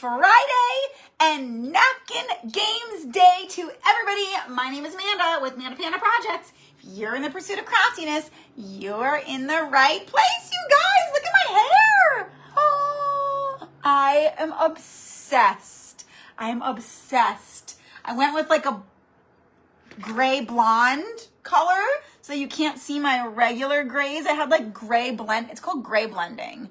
Friday and Napkin Games Day to everybody. My name is Amanda with Napkin Projects. If you're in the pursuit of craftiness, you're in the right place, you guys. Look at my hair. Oh, I am obsessed. I went with like a gray blonde color so you can't see my regular grays. I had like gray blend. It's called gray blending.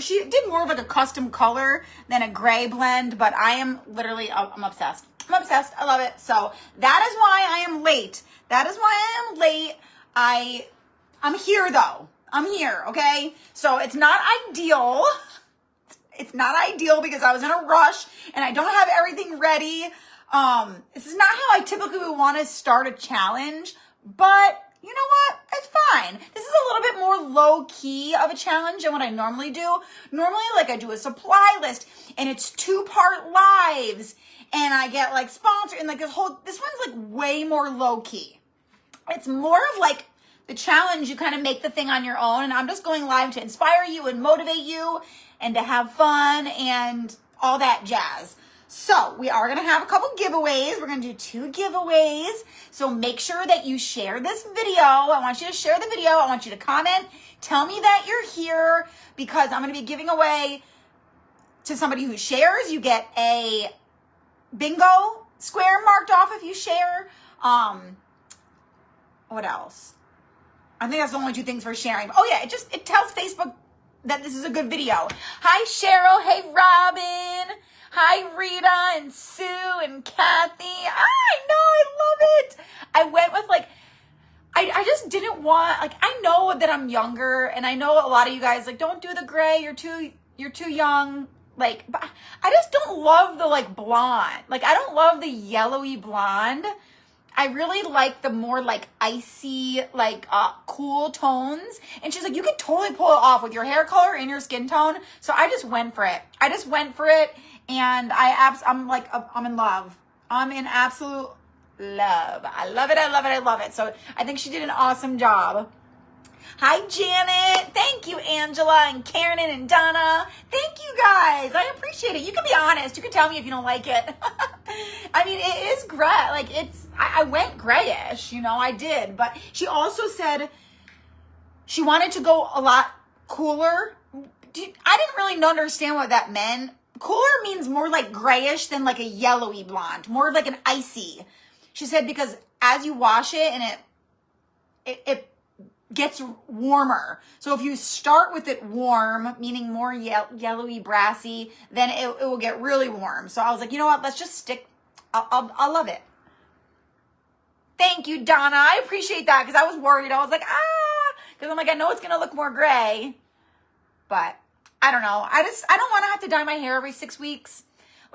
She did more of like a custom color than a gray blend, but I am literally, I'm obsessed. I'm obsessed. I love it. So that is why I am late. I'm here though. I'm here. Okay. So it's not ideal. It's not ideal because I was in a rush and I don't have everything ready. This is not how I typically would want to start a challenge, but you know what? It's fine. This is a little bit more low key of a challenge than what I normally do. Normally, like I do a supply list and it's 2-part lives and I get like sponsored and like this one's like way more low key. It's more of like the challenge. You kind of make the thing on your own and I'm just going live to inspire you and motivate you and to have fun and all that jazz. So we are going to have a couple giveaways. We're going to do 2 giveaways. So make sure that you share this video. I want you to share the video. I want you to comment. Tell me that you're here because I'm going to be giving away to somebody who shares. You get a bingo square marked off if you share. What else? I think that's the only 2 things for sharing. Oh yeah, it tells Facebook that this is a good video. Hi Cheryl. Hey Robin. Hi, Rita and Sue and Kathy. I know, I love it. I went with like, I just didn't want, like, I know that I'm younger and I know a lot of you guys like, don't do the gray. You're too young. Like, but I just don't love the like blonde. Like, I don't love the yellowy blonde. I really like the more like icy, like cool tones. And she's like, you can totally pull it off with your hair color and your skin tone. So I just went for it. And I'm in love. I'm in absolute love. I love it. So I think she did an awesome job. Hi, Janet. Thank you, Angela and Karen and Donna. Thank you guys. I appreciate it. You can be honest. You can tell me if you don't like it. I mean, it is gray. Like I went grayish, I did. But she also said she wanted to go a lot cooler. I didn't really understand what that meant. Cooler means more like grayish than like a yellowy blonde, more of like an icy. She said because as you wash it and it gets warmer. So if you start with it warm, meaning more yellowy, brassy, then it will get really warm. So I was like, you know what? Let's just stick. I'll love it. Thank you, Donna. I appreciate that because I was worried. I was like, because I'm like, I know it's going to look more gray, but I don't know. I don't want to have to dye my hair every 6 weeks.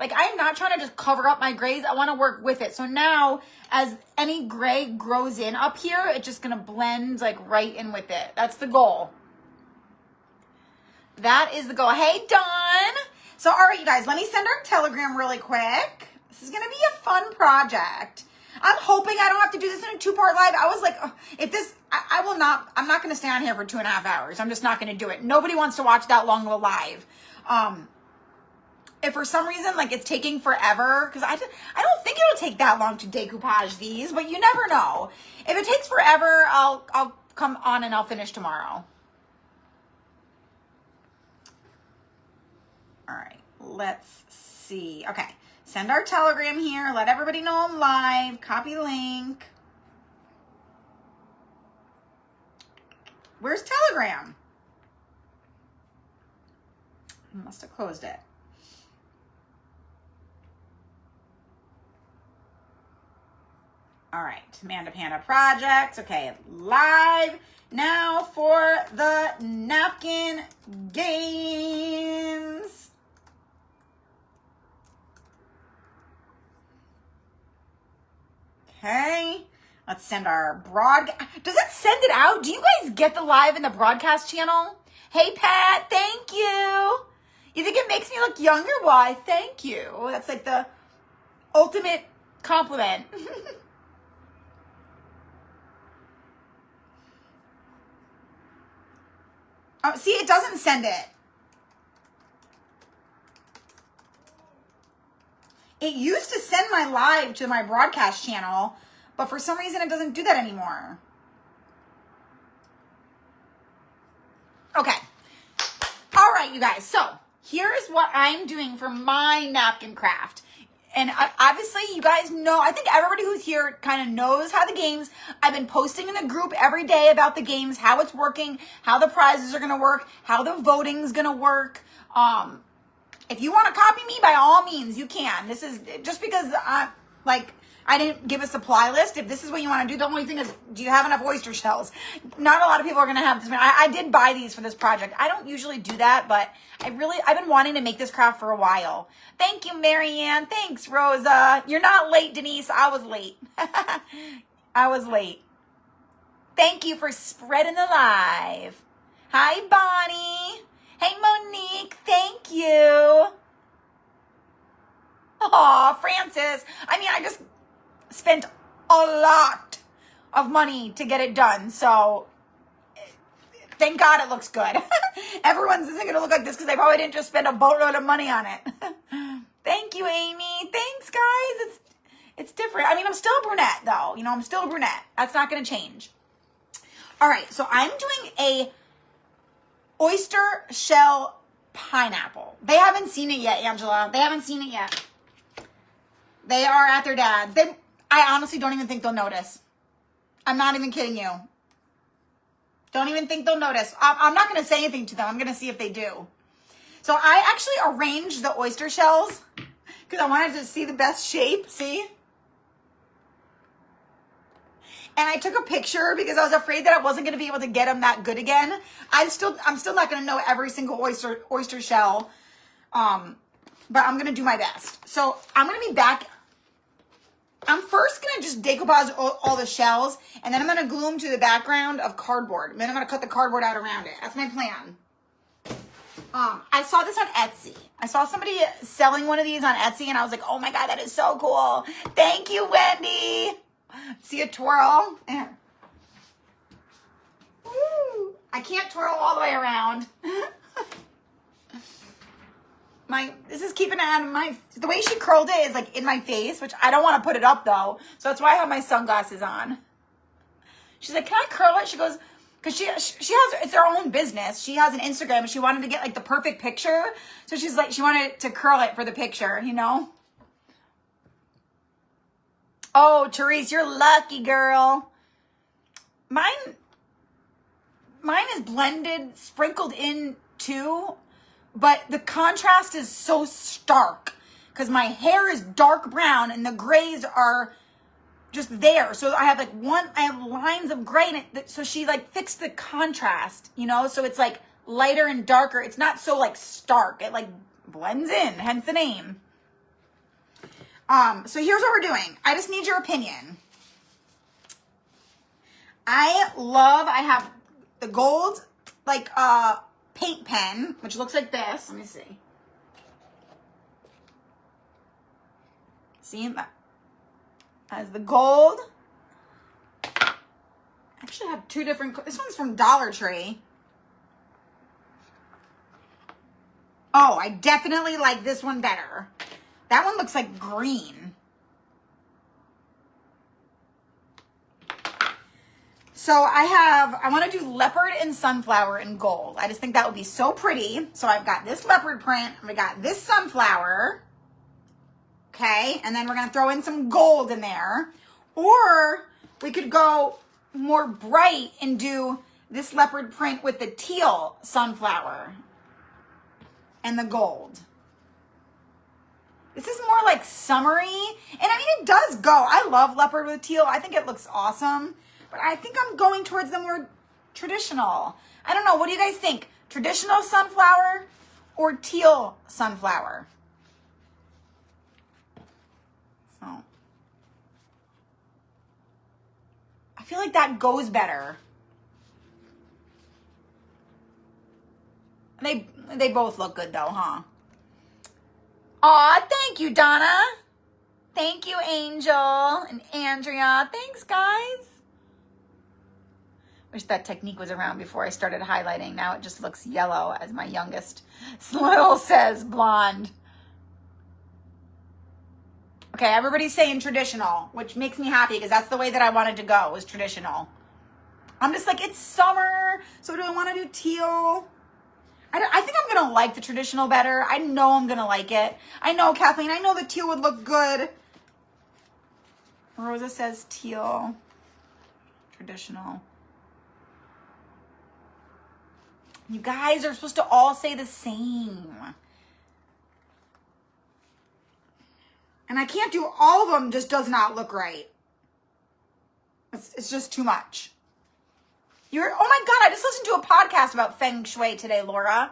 Like, I'm not trying to just cover up my grays. I want to work with it. So now, as any gray grows in up here, it's just going to blend, like, right in with it. That's the goal. That is the goal. Hey, Dawn. So, all right, you guys, let me send our Telegram really quick. This is going to be a fun project. I'm hoping I don't have to do this in a 2-part live. I was like, I'm not going to stay on here for 2.5 hours. I'm just not going to do it. Nobody wants to watch that long of a live. If for some reason, like, it's taking forever, because I don't think it'll take that long to decoupage these, but you never know. If it takes forever, I'll come on and I'll finish tomorrow. All right, let's see. Okay, send our Telegram here. Let everybody know I'm live. Copy link. Where's Telegram? I must have closed it. All right, Amanda Panda Projects. Okay, live now for the Napkin Games. Okay, let's send our broadcast. Does it send it out? Do you guys get the live in the broadcast channel? Hey, Pat, thank you. You think it makes me look younger? Why, thank you. That's like the ultimate compliment. Oh, see, it doesn't send it. It used to send my live to my broadcast channel, but for some reason it doesn't do that anymore. Okay. All right, you guys. So here's what I'm doing for my napkin craft. And obviously, you guys know, I think everybody who's here kind of knows how the games, I've been posting in the group every day about the games, how it's working, how the prizes are going to work, how the voting's going to work. If you want to copy me, by all means, you can. This is just because I didn't give a supply list. If this is what you want to do, the only thing is, do you have enough oyster shells? Not a lot of people are going to have this. I did buy these for this project. I don't usually do that, but I've been wanting to make this craft for a while. Thank you, Marianne. Thanks, Rosa. You're not late, Denise. I was late. I was late. Thank you for spreading the live. Hi, Bonnie. Hey, Monique. Thank you. Aw, Francis. I mean, I just spent a lot of money to get it done, so thank God it looks good. Everyone's isn't gonna look like this because they probably didn't just spend a boatload of money on it. Thank you, Amy. Thanks, guys. It's different. I mean, I'm still a brunette though. You know, I'm still a brunette. That's not gonna change. All right, so I'm doing a oyster shell pineapple. They haven't seen it yet, Angela. They haven't seen it yet. They are at their dad's. I honestly don't even think they'll notice. I'm not even kidding you. Don't even think they'll notice. I'm not going to say anything to them. I'm going to see if they do. So I actually arranged the oyster shells because I wanted to see the best shape. See? And I took a picture because I was afraid that I wasn't going to be able to get them that good again. I'm still not going to know every single oyster shell. But I'm going to do my best. So I'm going to be back. I'm first going to just decoupage all the shells, and then I'm going to glue them to the background of cardboard. And then I'm going to cut the cardboard out around it. That's my plan. I saw this on Etsy. I saw somebody selling one of these on Etsy, and I was like, oh my God, that is so cool. Thank you, Wendy. See a twirl? There. Woo. I can't twirl all the way around. This is keeping it out of the way she curled it is like in my face, which I don't want to put it up though. So that's why I have my sunglasses on. She's like, can I curl it? She goes, because she has, it's her own business. She has an Instagram and she wanted to get like the perfect picture. So she's like, she wanted to curl it for the picture, you know? Oh, Therese, you're lucky, girl. Mine is blended, sprinkled in too. But the contrast is so stark because my hair is dark brown and the grays are just there. So I have lines of gray in it. So she like fixed the contrast, you know? So it's like lighter and darker. It's not so like stark. It like blends in, hence the name. So here's what we're doing. I just need your opinion. I have the gold, like, paint pen, which looks like this. Let me see. See that? Has the gold. I actually have two different. This one's from Dollar Tree. Oh, I definitely like this one better. That one looks like green. So I want to do leopard and sunflower in gold. I just think that would be so pretty. So I've got this leopard print, and we got this sunflower. Okay, and then we're going to throw in some gold in there. Or we could go more bright and do this leopard print with the teal sunflower and the gold. This is more like summery. And I mean, it does go. I love leopard with teal. I think it looks awesome. But I think I'm going towards the more traditional. I don't know. What do you guys think? Traditional sunflower or teal sunflower? So I feel like that goes better. They both look good though, huh? Aw, thank you, Donna. Thank you, Angel and Andrea. Thanks, guys. Wish that technique was around before I started highlighting. Now it just looks yellow, as my youngest little says blonde. Okay, everybody's saying traditional, which makes me happy because that's the way that I wanted to go, was traditional. I'm just like, it's summer, so do I want to do teal? I think I'm going to like the traditional better. I know I'm going to like it. I know, Kathleen, I know the teal would look good. Rosa says teal, traditional. You guys are supposed to all say the same. And I can't do all of them, just does not look right. It's just too much. Oh my God, I just listened to a podcast about Feng Shui today, Laura.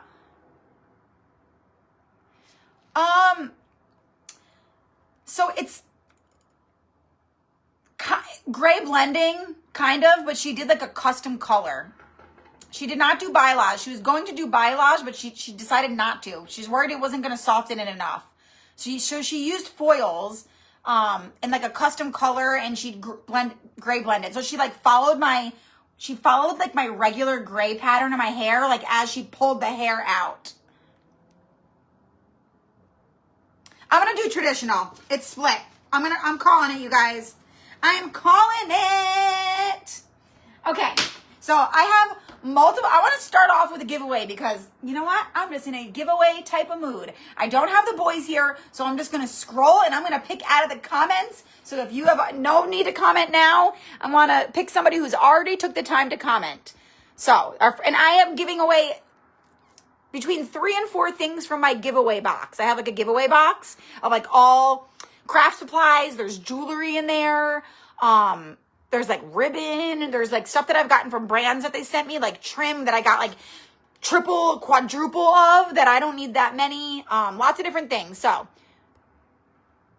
So it's gray blending, kind of, but she did like a custom color. She did not do biolage. She was going to do biolage, but she decided not to. She's worried it wasn't going to soften it enough. So she used foils in like a custom color, and she gray blended. So she like followed like my regular gray pattern of my hair, like as she pulled the hair out. I'm gonna do traditional. It's split. I'm calling it, you guys. I am calling it. Okay, so I have multiple. I want to start off with a giveaway because you know what? I'm just in a giveaway type of mood. I don't have the boys here, so I'm just gonna scroll and I'm gonna pick out of the comments. So if you have no need to comment now, I want to pick somebody who's already took the time to comment. So, and I am giving away between 3 and 4 things from my giveaway box. I have like a giveaway box of like all craft supplies. There's jewelry in there. There's like ribbon. There's like stuff that I've gotten from brands that they sent me, like trim that I got like triple, quadruple of that I don't need that many. Lots of different things. So,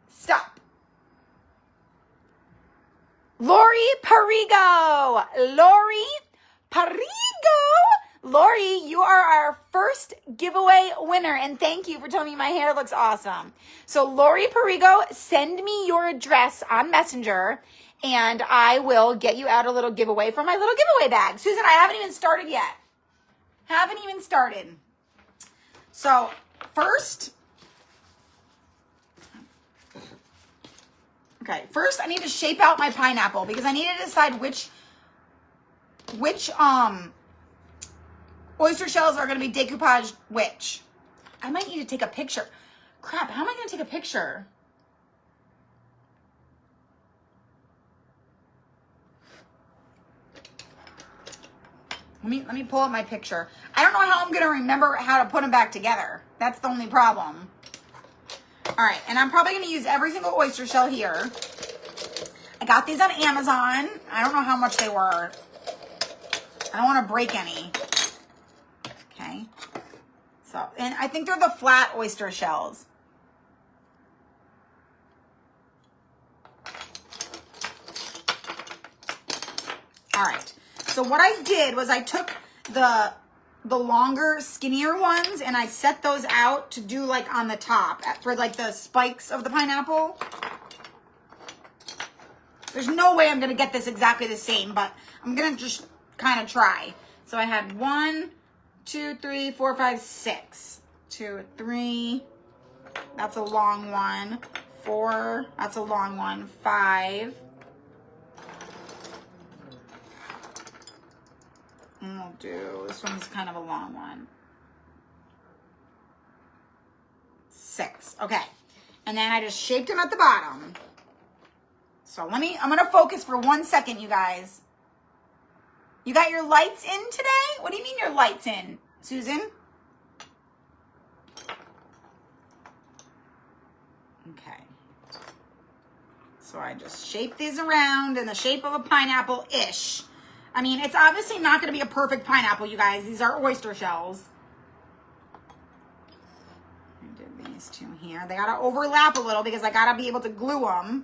stop. Lori Parigo. Lori, you are our first giveaway winner, and thank you for telling me my hair looks awesome. So Lori Parigo, send me your address on Messenger, and I will get you out a little giveaway from my little giveaway bag. Susan, I haven't even started yet. So first I need to shape out my pineapple because I need to decide which oyster shells are going to be decoupage which. I might need to take a picture. Crap, how am I going to take a picture? Let me pull up my picture. I don't know how I'm going to remember how to put them back together. That's the only problem. All right, and I'm probably going to use every single oyster shell here. I got these on Amazon. I don't know how much they were. I don't want to break any. Okay. So, and I think they're the flat oyster shells. All right. So what I did was I took the longer, skinnier ones and I set those out to do like on the top for like the spikes of the pineapple. There's no way I'm going to get this exactly the same, but I'm going to just kind of try. So I had 1, 2, 3, 4, 5, 6. 2, 3. That's a long one. 4. That's a long one. 5. And we'll do, this one's kind of a long one. 6. Okay. And then I just shaped them at the bottom. So I'm going to focus for 1 second, you guys. You got your lights in today? What do you mean your lights in, Susan? Okay. So I just shape these around in the shape of a pineapple-ish. I mean, it's obviously not going to be a perfect pineapple, you guys. These are oyster shells. I did these two here. They got to overlap a little because I got to be able to glue them.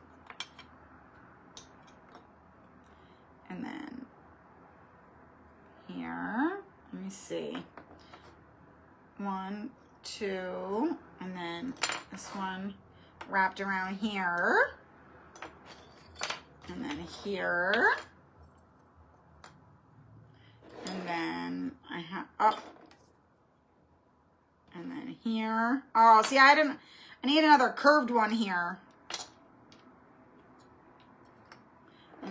And then here, let me see. 1, 2, and then this one wrapped around here. And then here. And then I have up. And then here. Oh, see, I need another curved one here.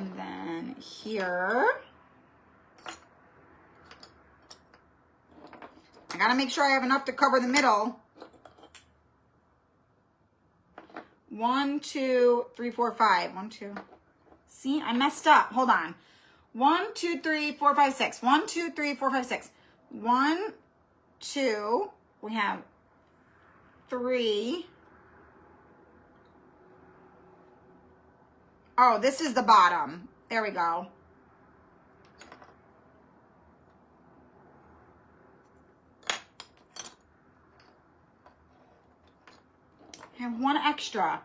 And then here. I gotta make sure I have enough to cover the middle. 1, 2, 3, 4, 5. 1, 2. See, I messed up. Hold on. 1, 2, 3, 4, 5, 6. 1, 2, 3, 4, 5, 6. 1, 2. We have 3. Oh, this is the bottom. There we go. I have 1 extra.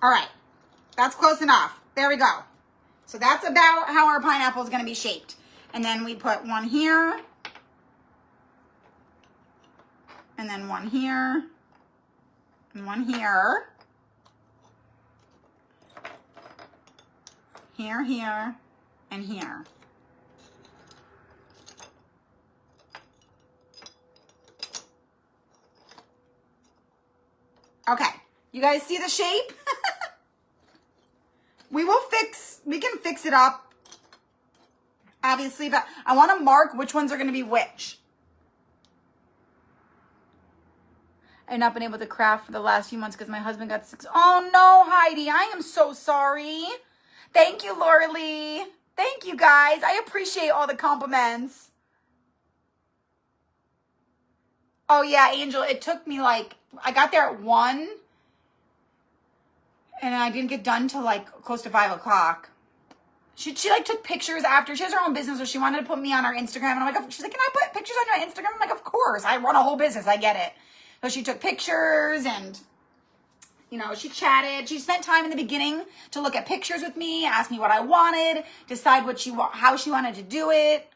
All right, that's close enough. There we go. So that's about how our pineapple is going to be shaped. And then we put 1 here. And then 1 here. And 1 here. Here, here, and here. Okay, you guys see the shape? We can fix it up, obviously, but I want to mark which ones are going to be which. I've not been able to craft for the last few months because my husband got sick. Oh no, Heidi, I am so sorry. Thank you, Laura Lee. Thank you, guys. I appreciate all the compliments. Oh yeah, Angel, it took me I got there at 1. And I didn't get done till close to 5 o'clock. She took pictures after. She has her own business, so she wanted to put me on her Instagram. And I'm like, she's like, can I put pictures on your Instagram? I'm like, of course. I run a whole business. I get it. So she took pictures and, she chatted. She spent time in the beginning to look at pictures with me, ask me what I wanted, decide how she wanted to do it.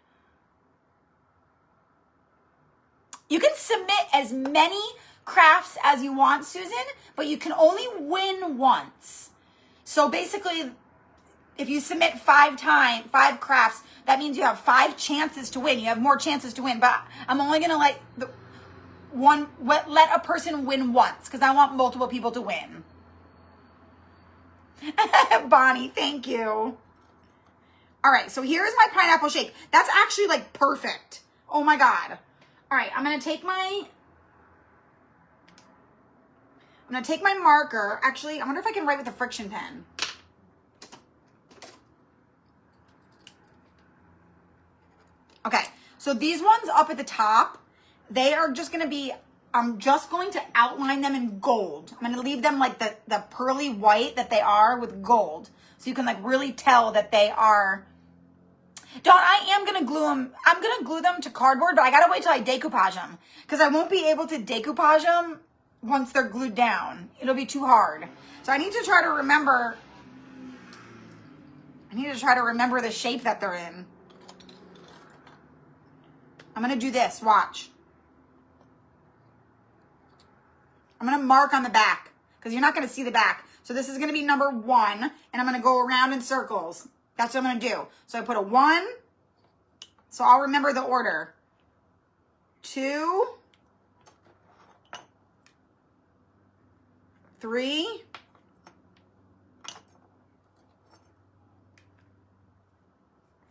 You can submit as many crafts as you want, Susan, but you can only win once. So basically, if you submit 5 crafts, that means you have 5 chances to win. You have more chances to win, but I'm only gonna let a person win once because I want multiple people to win. Bonnie, thank you. All right, so here's my pineapple shake. That's actually perfect. Oh my God. All right, I'm gonna take my marker. Actually, I wonder if I can write with a friction pen. Okay, so these ones up at the top, they are just going to be, I'm just going to outline them in gold. I'm going to leave them the pearly white that they are with gold. So you can really tell that they are. I am going to glue them. I'm going to glue them to cardboard, but I got to wait till I decoupage them. Because I won't be able to decoupage them once they're glued down. It'll be too hard. So I need to try to remember. The shape that they're in. I'm going to do this. Watch. I'm going to mark on the back because you're not going to see the back. So this is going to be number 1, and I'm going to go around in circles. That's what I'm going to do. So I put a 1. So I'll remember the order. 2, 3,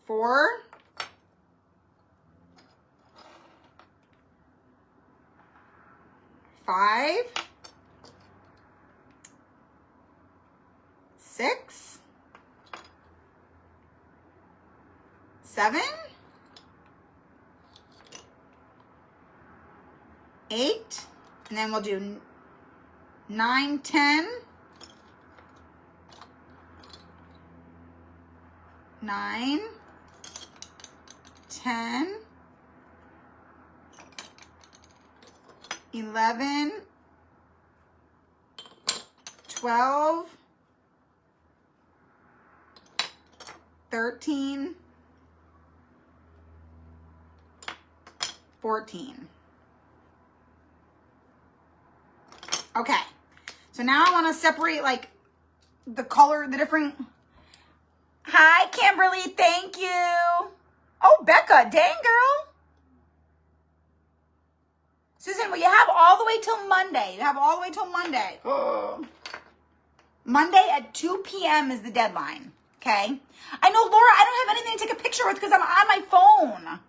4, 5, 6, 7, 8, and then we'll do 9, 10, 9, 10, 11, 12, 13, 14. Okay, so now I want to separate the color, the different. Hi, Kimberly, thank you. Oh, Becca, dang girl. Susan, well, you have all the way till Monday. You have all the way till Monday. Oh. Monday at 2 p.m. is the deadline, okay? I know, Laura, I don't have anything to take a picture with because I'm on my phone.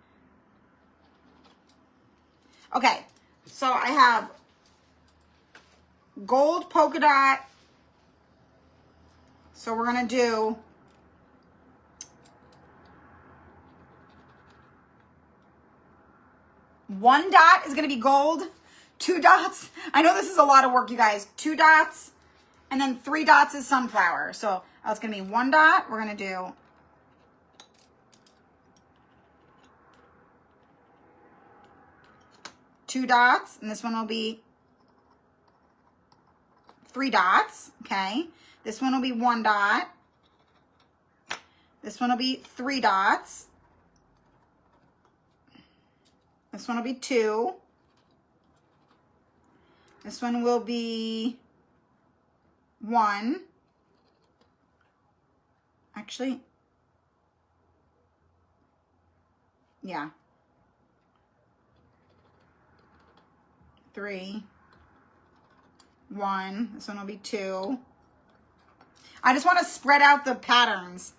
Okay, so I have gold polka dot. So we're going to do one dot is going to be gold, 2 dots. I know this is a lot of work, you guys. 2 dots, and then 3 dots is sunflower. So that's going to be 1 dot. We're going to do two dots, and this one will be 3 dots, okay? This one will be 1 dot. This one will be 3 dots. This one will be 2. This one will be 1. Actually, yeah. 3. 1. This one will be 2. I just want to spread out the patterns.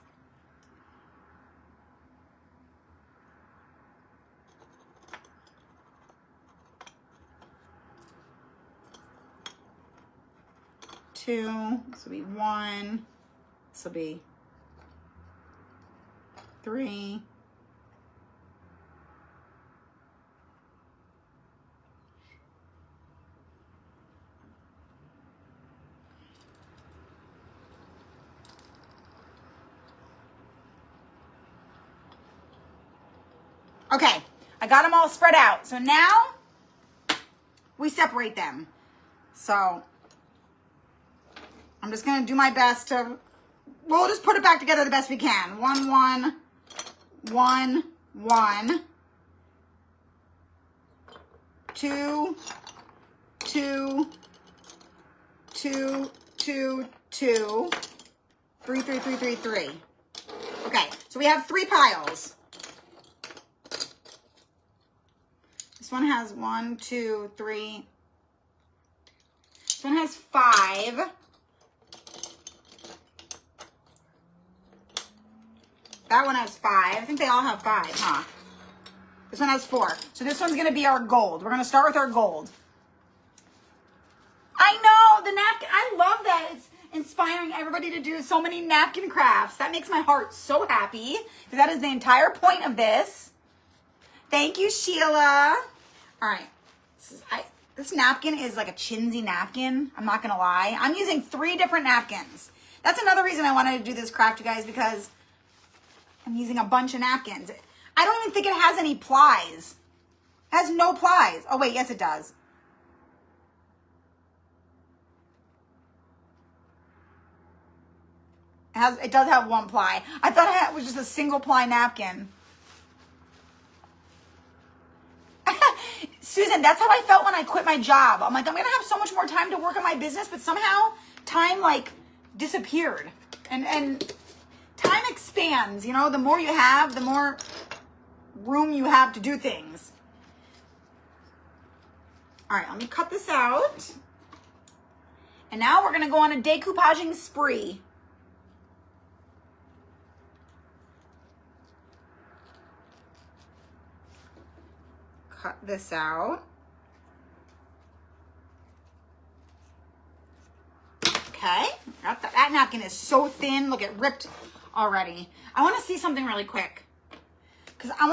Two. This will be 1. This will be 3. Okay, I got them all spread out. So now we separate them. So I'm just going to do my best to, we'll just put it back together the best we can. 1, 1, 1, 1, 2, 2, 2, 2, 2, 3, 3, 3, 3, 3. Okay, so we have 3 piles. This one has 1, 2, 3. This one has 5. That one has 5. I think they all have 5, huh? This one has 4. So this one's going to be our gold. We're going to start with our gold. I know, the napkin. I love that. It's inspiring everybody to do so many napkin crafts. That makes my heart so happy because that is the entire point of this. Thank you, Sheila. All right. This napkin is like a chintzy napkin. I'm not going to lie. I'm using 3 different napkins. That's another reason I wanted to do this craft, you guys, because I'm using a bunch of napkins. I don't even think it has any plies. It has no plies. Oh, wait. Yes, it does. It does have 1 ply. I thought it was just a single ply napkin. Susan, that's how I felt when I quit my job. I'm like, I'm going to have so much more time to work on my business, but somehow time like disappeared. And time expands, you know, the more you have, the more room you have to do things. All right, let me cut this out. And now we're going to go on a decoupaging spree. Cut this out. Okay, got that. That napkin is so thin. Look, it ripped already. I want to see something really quick because I'm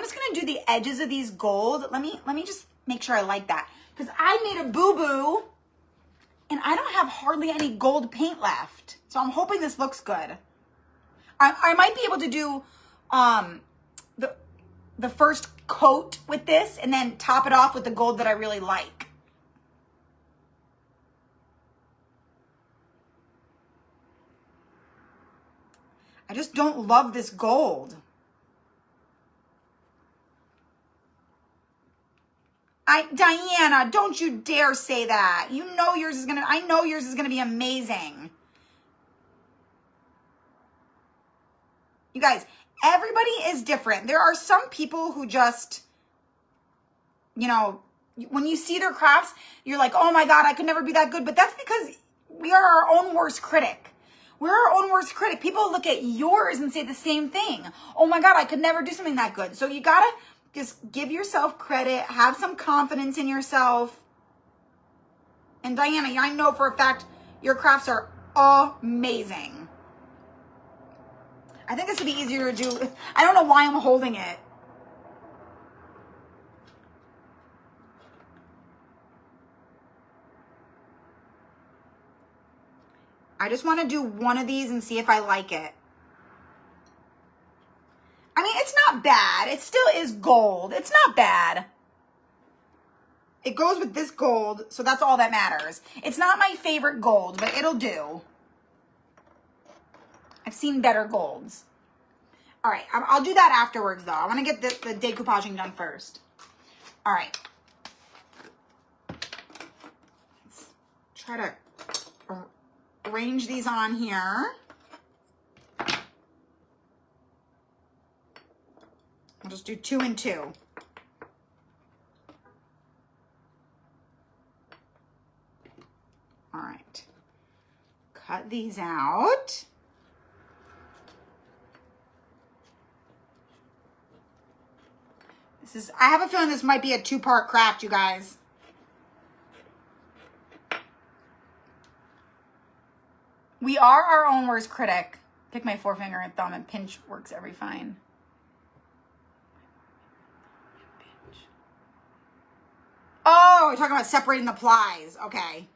just gonna do the edges of these gold. Let me just make sure I like that because I made a boo-boo and I don't have hardly any gold paint left. So I'm hoping this looks good. I might be able to do the first coat with this and then top it off with the gold that I really like. I just don't love this gold. Diana, don't you dare say that. I know yours is gonna be amazing. You guys, everybody is different. There are some people who just, you know, when you see their crafts, you're like, oh my God, I could never be that good. But that's because we are our own worst critic. We're our own worst critic. People look at yours and say the same thing. Oh my God, I could never do something that good. So you gotta just give yourself credit, have some confidence in yourself. And Diana, I know for a fact your crafts are amazing. I think this would be easier to do. I don't know why I'm holding it. I just want to do one of these and see if I like it. I mean, it's not bad. It still is gold. It's not bad. It goes with this gold, so that's all that matters. It's not my favorite gold, but it'll do. I've seen better golds. All right, I'll do that afterwards, though. I want to get the decoupaging done first. All right. Let's try to arrange these on here. I'll just do 2 and 2. All right. Cut these out. I have a feeling this might be a 2-part craft, you guys. We are our own worst critic. Pick my forefinger and thumb and pinch works every fine. Oh, we're talking about separating the plies. Okay.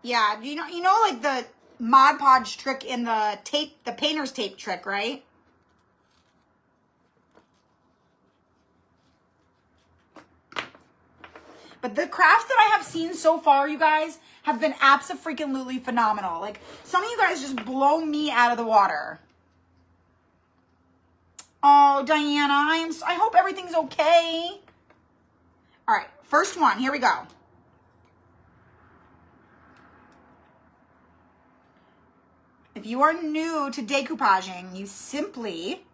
Yeah, you know like the Mod Podge trick in the tape, the painter's tape trick, right? But the crafts that I have seen so far, you guys, have been abso-freaking-lutely phenomenal. Like, some of you guys just blow me out of the water. Oh, Diana, I hope everything's okay. All right, first one. Here we go. If you are new to decoupaging, you simply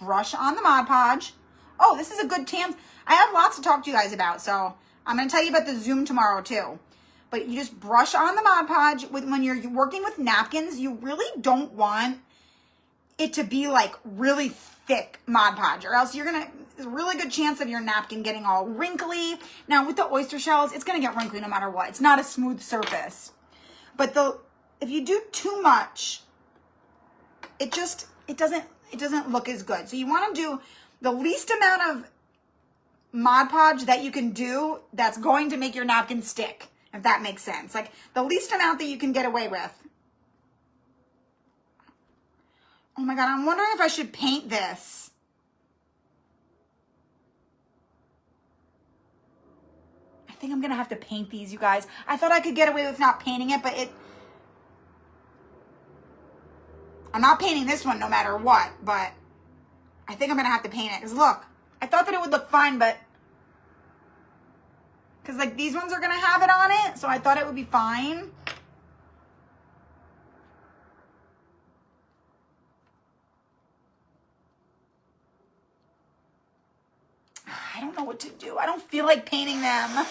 brush on the Mod Podge. Oh, this is a good chance. I have lots to talk to you guys about, so I'm going to tell you about the Zoom tomorrow too. But you just brush on the Mod Podge. When you're working with napkins, you really don't want it to be like really thick Mod Podge, or else there's a really good chance of your napkin getting all wrinkly. Now with the oyster shells, it's going to get wrinkly no matter what. It's not a smooth surface. But if you do too much, it doesn't look as good. So you want to do the least amount of Mod Podge that you can do that's going to make your napkin stick, if that makes sense. Like the least amount that you can get away with. Oh my God, I'm wondering if I should paint this. I think I'm going to have to paint these, you guys. I thought I could get away with not painting it, but I'm not painting this one no matter what, but I think I'm going to have to paint it. Because look, I thought that it would look fine, but because like these ones are going to have it on it, so I thought it would be fine. I don't know what to do. I don't feel like painting them.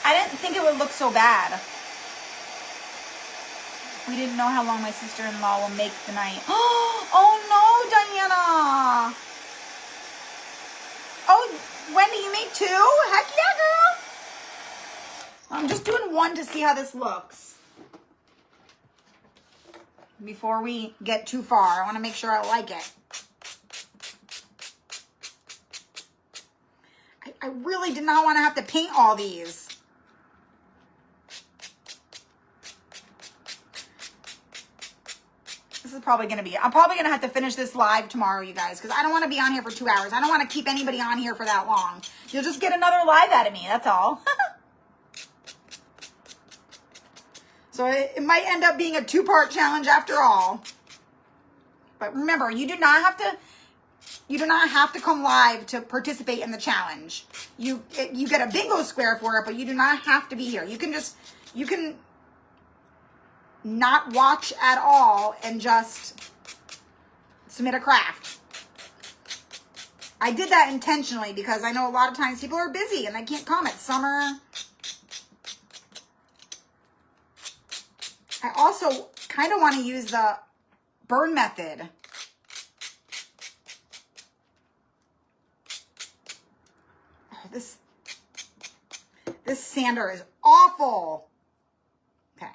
I didn't think it would look so bad. We didn't know how long my sister-in-law will make the night. Oh no, Diana. Oh, Wendy, you made 2? Heck yeah, girl. I'm just doing 1 to see how this looks. Before we get too far, I want to make sure I like it. I really did not want to have to paint all these. This is probably going to be, I'm probably going to have to finish this live tomorrow, you guys, because I don't want to be on here for 2 hours. I don't want to keep anybody on here for that long. You'll just get another live out of me, that's all. So it might end up being a 2-part challenge after all. But remember, you do not have to come live to participate in the challenge. You get a bingo square for it, but you do not have to be here. You can not watch at all and just submit a craft. I did that intentionally because I know a lot of times people are busy and they can't come. It's summer. I also kind of want to use the burn method. Oh, this sander is awful. Okay.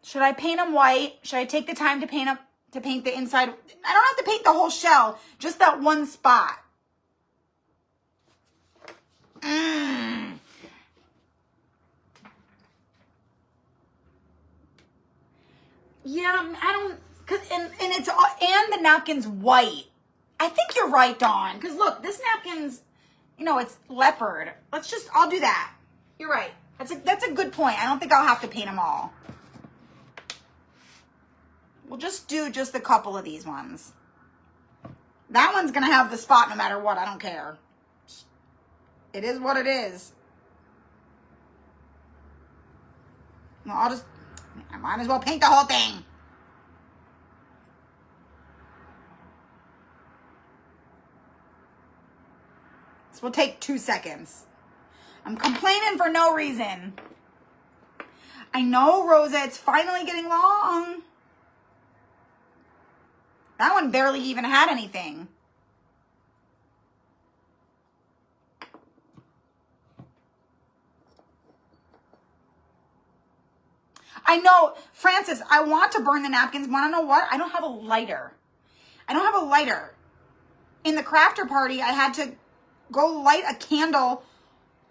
Should I paint them white? Should I take the time to paint the inside? I don't have to paint the whole shell, just that one spot. Yeah, I don't, and the napkin's white. I think you're right, Dawn, because look, this napkin's, you know, it's leopard. I'll do that. You're right. That's a good point. I don't think I'll have to paint them all. We'll just do just a couple of these ones. That one's going to have the spot no matter what. I don't care. It is what it is. Well, I might as well paint the whole thing. This will take 2 seconds. I'm complaining for no reason. I know, Rosa, it's finally getting long. That one barely even had anything. I know, Francis, I want to burn the napkins. Want to know what? I don't have a lighter. In the crafter party, I had to go light a candle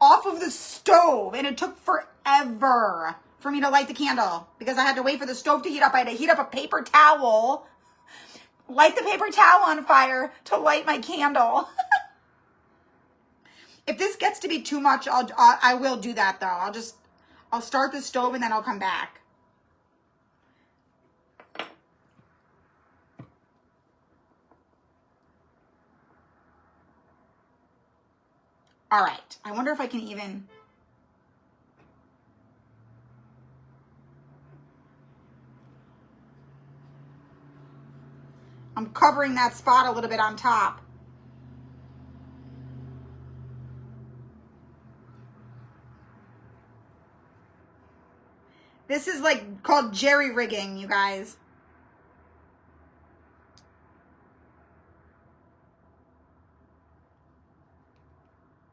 off of the stove, and it took forever for me to light the candle because I had to wait for the stove to heat up. I had to heat up a paper towel, light the paper towel on fire to light my candle. If this gets to be too much, I will do that though. I'll start the stove and then I'll come back. All right. I wonder if I can even. I'm covering that spot a little bit on top. This is like called jerry rigging, you guys.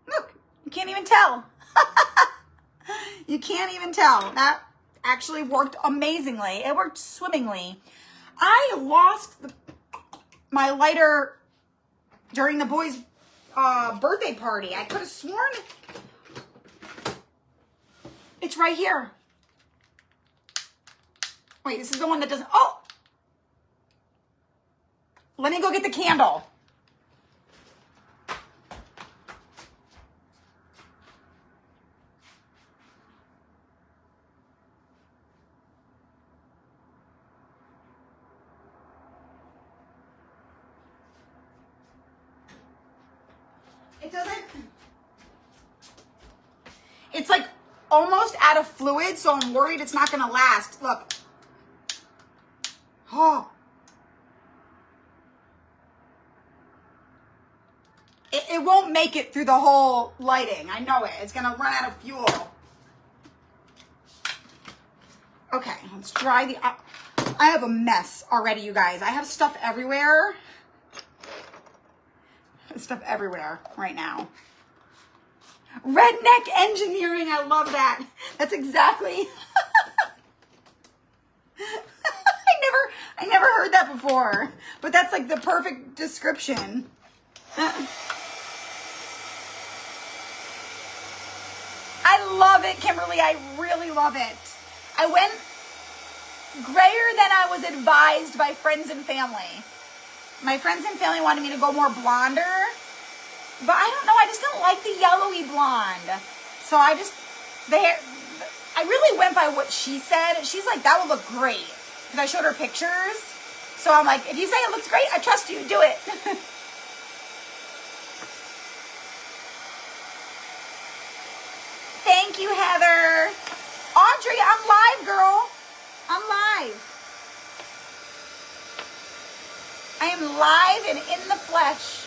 Look, you can't even tell. You can't even tell. That actually worked amazingly. It worked swimmingly. I lost my lighter during the boys' birthday party. I could have sworn it's right here. Wait, this is the one that doesn't. Oh! Let me go get the candle. It doesn't. It's like almost out of fluid, so I'm worried it's not going to last. Look. Oh. It won't make it through the whole lighting. I know it. It's going to run out of fuel. Okay, let's dry the... I have a mess already, you guys. I have stuff everywhere. Stuff everywhere right now. Redneck engineering. I love that. That's exactly... I never heard that before, but that's like the perfect description. I love it, Kimberly. I really love it. I went grayer than I was advised by friends and family. My friends and family wanted me to go more blonder, but I don't know. I just don't like the yellowy blonde. So I really went by what she said. She's like, that would look great. Because I showed her pictures. So I'm like, if you say it looks great, I trust you. Do it. Thank you, Heather. I am live and in the flesh.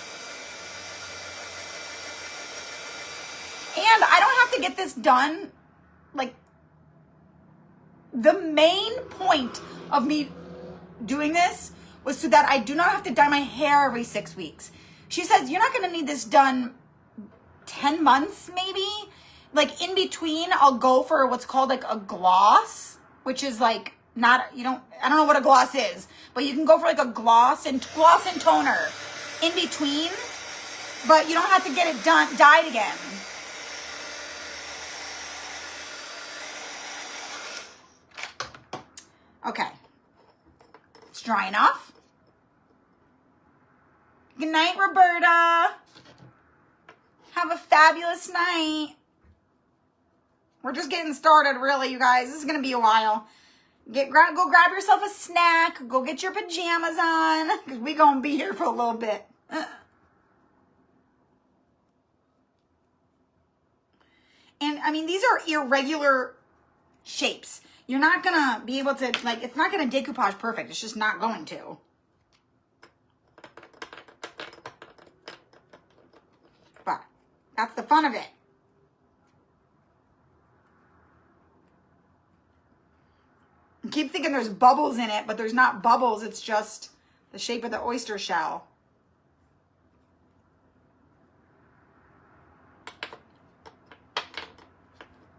And I don't have to get this done. Like, the main point of me doing this was so that I do not have to dye my hair every 6 weeks. She says, you're not going to need this done 10 months, maybe. Like, in between, I'll go for what's called like a gloss, which is like not, I don't know what a gloss is, but you can go for like a gloss and toner in between, but you don't have to get it dyed again. Okay. It's dry enough. Good night, Roberta. Have a fabulous night. We're just getting started, really, you guys. This is going to be a while. Go grab yourself a snack. Go get your pajamas on, because we're going to be here for a little bit. And, I mean, these are irregular shapes. You're not going to be able to, like, it's not going to decoupage perfect. It's just not going to. But that's the fun of it. I keep thinking there's bubbles in it, but there's not bubbles. It's just the shape of the oyster shell.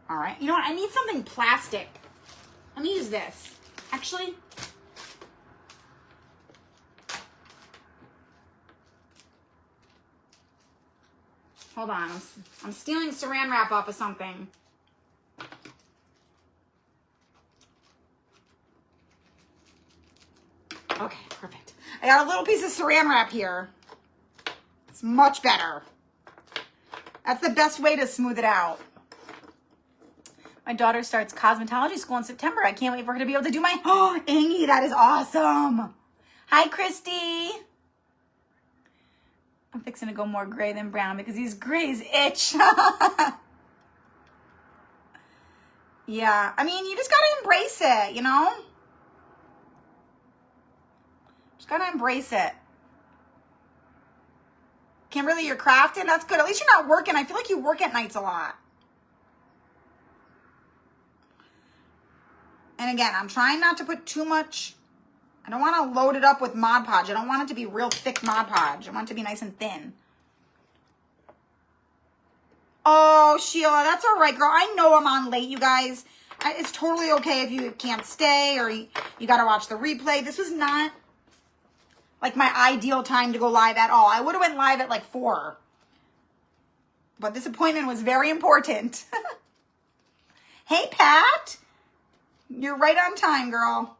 All right. You know what? I need something plastic. Let me use this. Actually, hold on. I'm stealing saran wrap off of something. Okay, perfect. I got a little piece of saran wrap here. It's much better. That's the best way to smooth it out. My daughter starts cosmetology school in September. I can't wait for her to be able to do my... Oh, Angie, that is awesome. Hi, Christy. I'm fixing to go more gray than brown because these grays itch. Yeah, I mean, you just got to embrace it, you know? Just got to embrace it. Kimberly, you're crafting? That's good. At least you're not working. I feel like you work at nights a lot. And again, I'm trying not to put too much. I don't want to load it up with Mod Podge. I don't want it to be real thick Mod Podge. I want it to be nice and thin. Oh, Sheila, that's all right, girl. I know I'm on late, you guys. It's totally okay if you can't stay or you got to watch the replay. This was not like my ideal time to go live at all. I would have went live at like 4. But this appointment was very important. Hey, Pat. You're right on time, girl.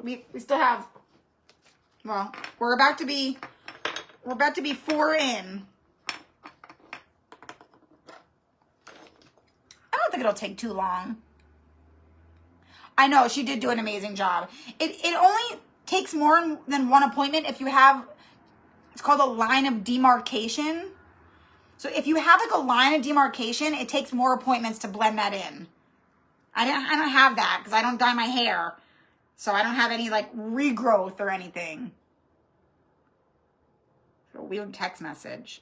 We still have, well, we're about to be 4 in. I don't think it'll take too long. I know, she did do an amazing job. It only takes more than one appointment if you have, it's called a line of demarcation. So if you have like a line of demarcation, it takes more appointments to blend that in. I don't have that because I don't dye my hair. So I don't have any like regrowth or anything. A weird text message.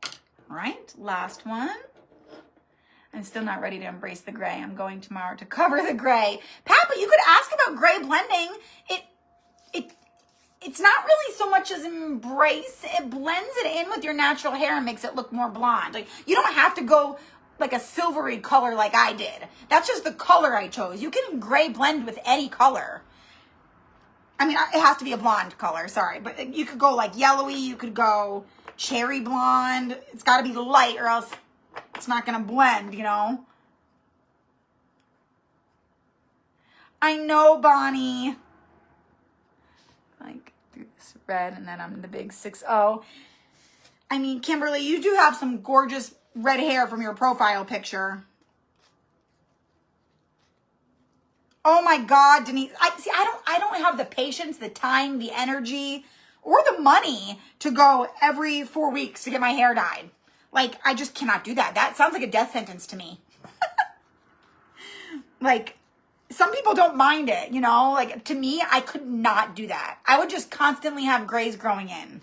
All right, last one. I'm still not ready to embrace the gray. I'm going tomorrow to cover the gray. Papa, you could ask about gray blending. It's not really so much as embrace. It blends it in with your natural hair and makes it look more blonde. Like, you don't have to go like a silvery color like I did. That's just the color I chose. You can gray blend with any color. I mean, it has to be a blonde color, sorry. But you could go like yellowy. You could go cherry blonde. It's got to be light or else it's not going to blend, you know? I know, Bonnie. Like, do this red, and then I'm the big 6-0. I mean, Kimberly, you do have some gorgeous red hair from your profile picture. Oh my God, Denise. I don't have the patience, the time, the energy, or the money to go every 4 weeks to get my hair dyed. Like, I just cannot do that. That sounds like a death sentence to me. Like, some people don't mind it, you know? Like, to me, I could not do that. I would just constantly have grays growing in.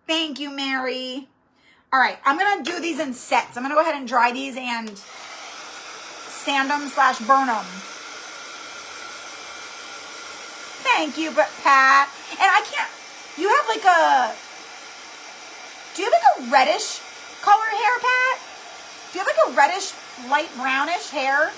Thank you, Mary. All right, I'm going to do these in sets. I'm going to go ahead and dry these and sand them / burn them. Thank you, Pat. And I can't, you have like a, do you have like a reddish color hair, Pat? Do you have like a reddish, light brownish hair?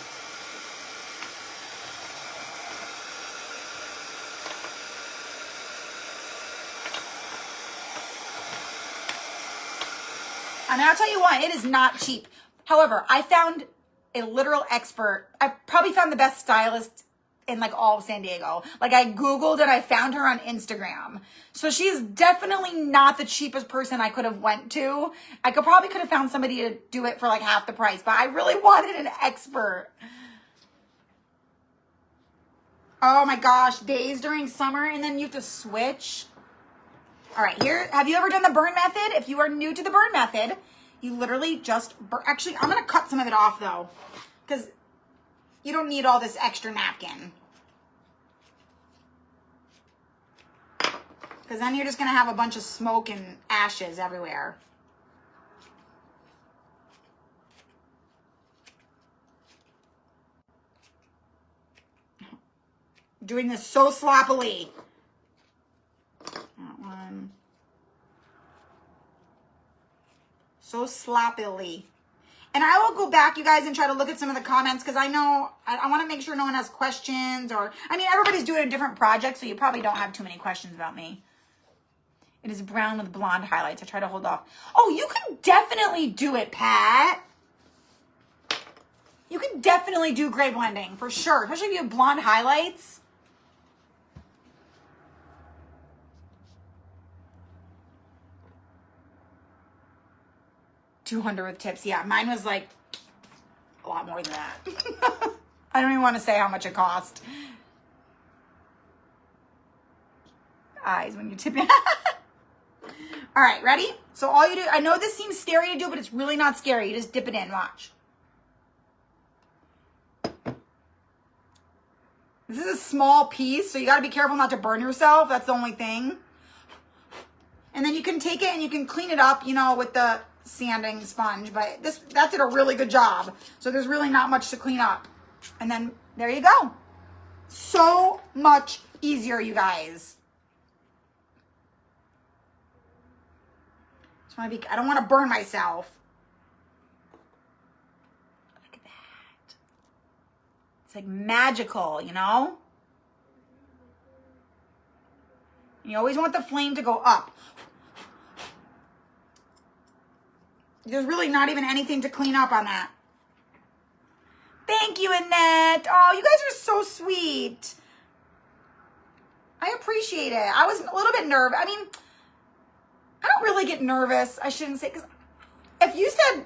And I'll tell you what, it is not cheap. However, I found a literal expert. I probably found the best stylist in like all of San Diego. Like I Googled and I found her on Instagram. So she's definitely not the cheapest person I could have went to. I could have found somebody to do it for like half the price, but I really wanted an expert. Oh my gosh, days during summer and then you have to switch. All right, here, have you ever done the burn method? If you are new to the burn method, you literally just burn. Actually, I'm going to cut some of it off though, because you don't need all this extra napkin. Because then you're just going to have a bunch of smoke and ashes everywhere. Doing this so sloppily. That one. So sloppily. And I will go back, you guys, and try to look at some of the comments because I know I want to make sure no one has questions or, I mean, everybody's doing a different project, so you probably don't have too many questions about me. It is brown with blonde highlights. I try to hold off. Oh, you can definitely do it, Pat. You can definitely do gray blending for sure, especially if you have blonde highlights. $200 with tips. Yeah, mine was like a lot more than that. I don't even want to say how much it cost. Eyes when you tip it. All right, ready? So all you do, I know this seems scary to do, but it's really not scary. You just dip it in, watch. This is a small piece, so you got to be careful not to burn yourself. That's the only thing. And then you can take it and you can clean it up, you know, with the sanding sponge, but that did a really good job. So there's really not much to clean up. And then there you go. So much easier, you guys. I don't want to burn myself. Look at that. It's like magical, you know? You always want the flame to go up. There's really not even anything to clean up on that. Thank you, Annette. Oh, you guys are so sweet. I appreciate it. I was a little bit nervous. I mean, I don't really get nervous. I shouldn't say, because if you said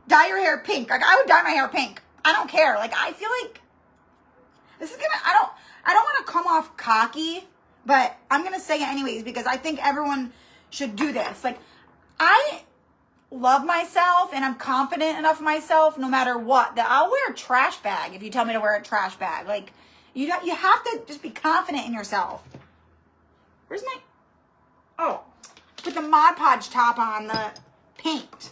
dye your hair pink, like I would dye my hair pink. I don't care. Like I feel like this is gonna, I don't want to come off cocky, but I'm going to say it anyways because I think everyone should do this. Like I love myself and I'm confident enough in myself no matter what that I'll wear a trash bag if you tell me to wear a trash bag. Like you have to just be confident in yourself. Where's my, oh, put the Mod Podge top on the paint.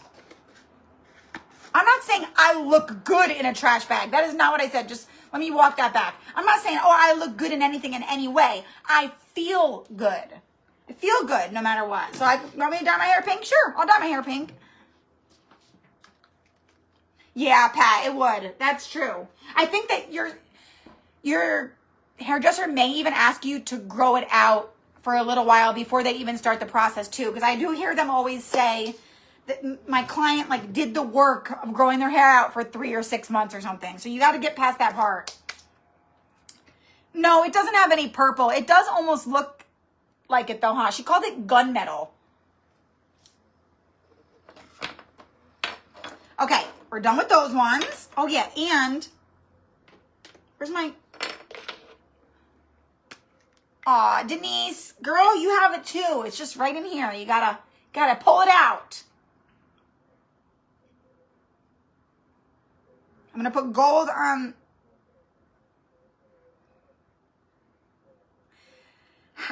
I'm not saying I look good in a trash bag. That is not what I said. Just let me walk that back. I'm not saying, oh, I look good in anything in any way. I feel good. I feel good no matter what. So want me to dye my hair pink? Sure, I'll dye my hair pink. Yeah, Pat, it would. That's true. I think that your hairdresser may even ask you to grow it out for a little while before they even start the process too. Because I do hear them always say that my client like did the work of growing their hair out for 3 or 6 months or something. So you got to get past that part. No, it doesn't have any purple. It does almost look like it though, huh? She called it gunmetal. Okay, we're done with those ones. Oh yeah, and where's my, aw, Denise, girl, you have it too. It's just right in here. You gotta pull it out. I'm going to put gold on.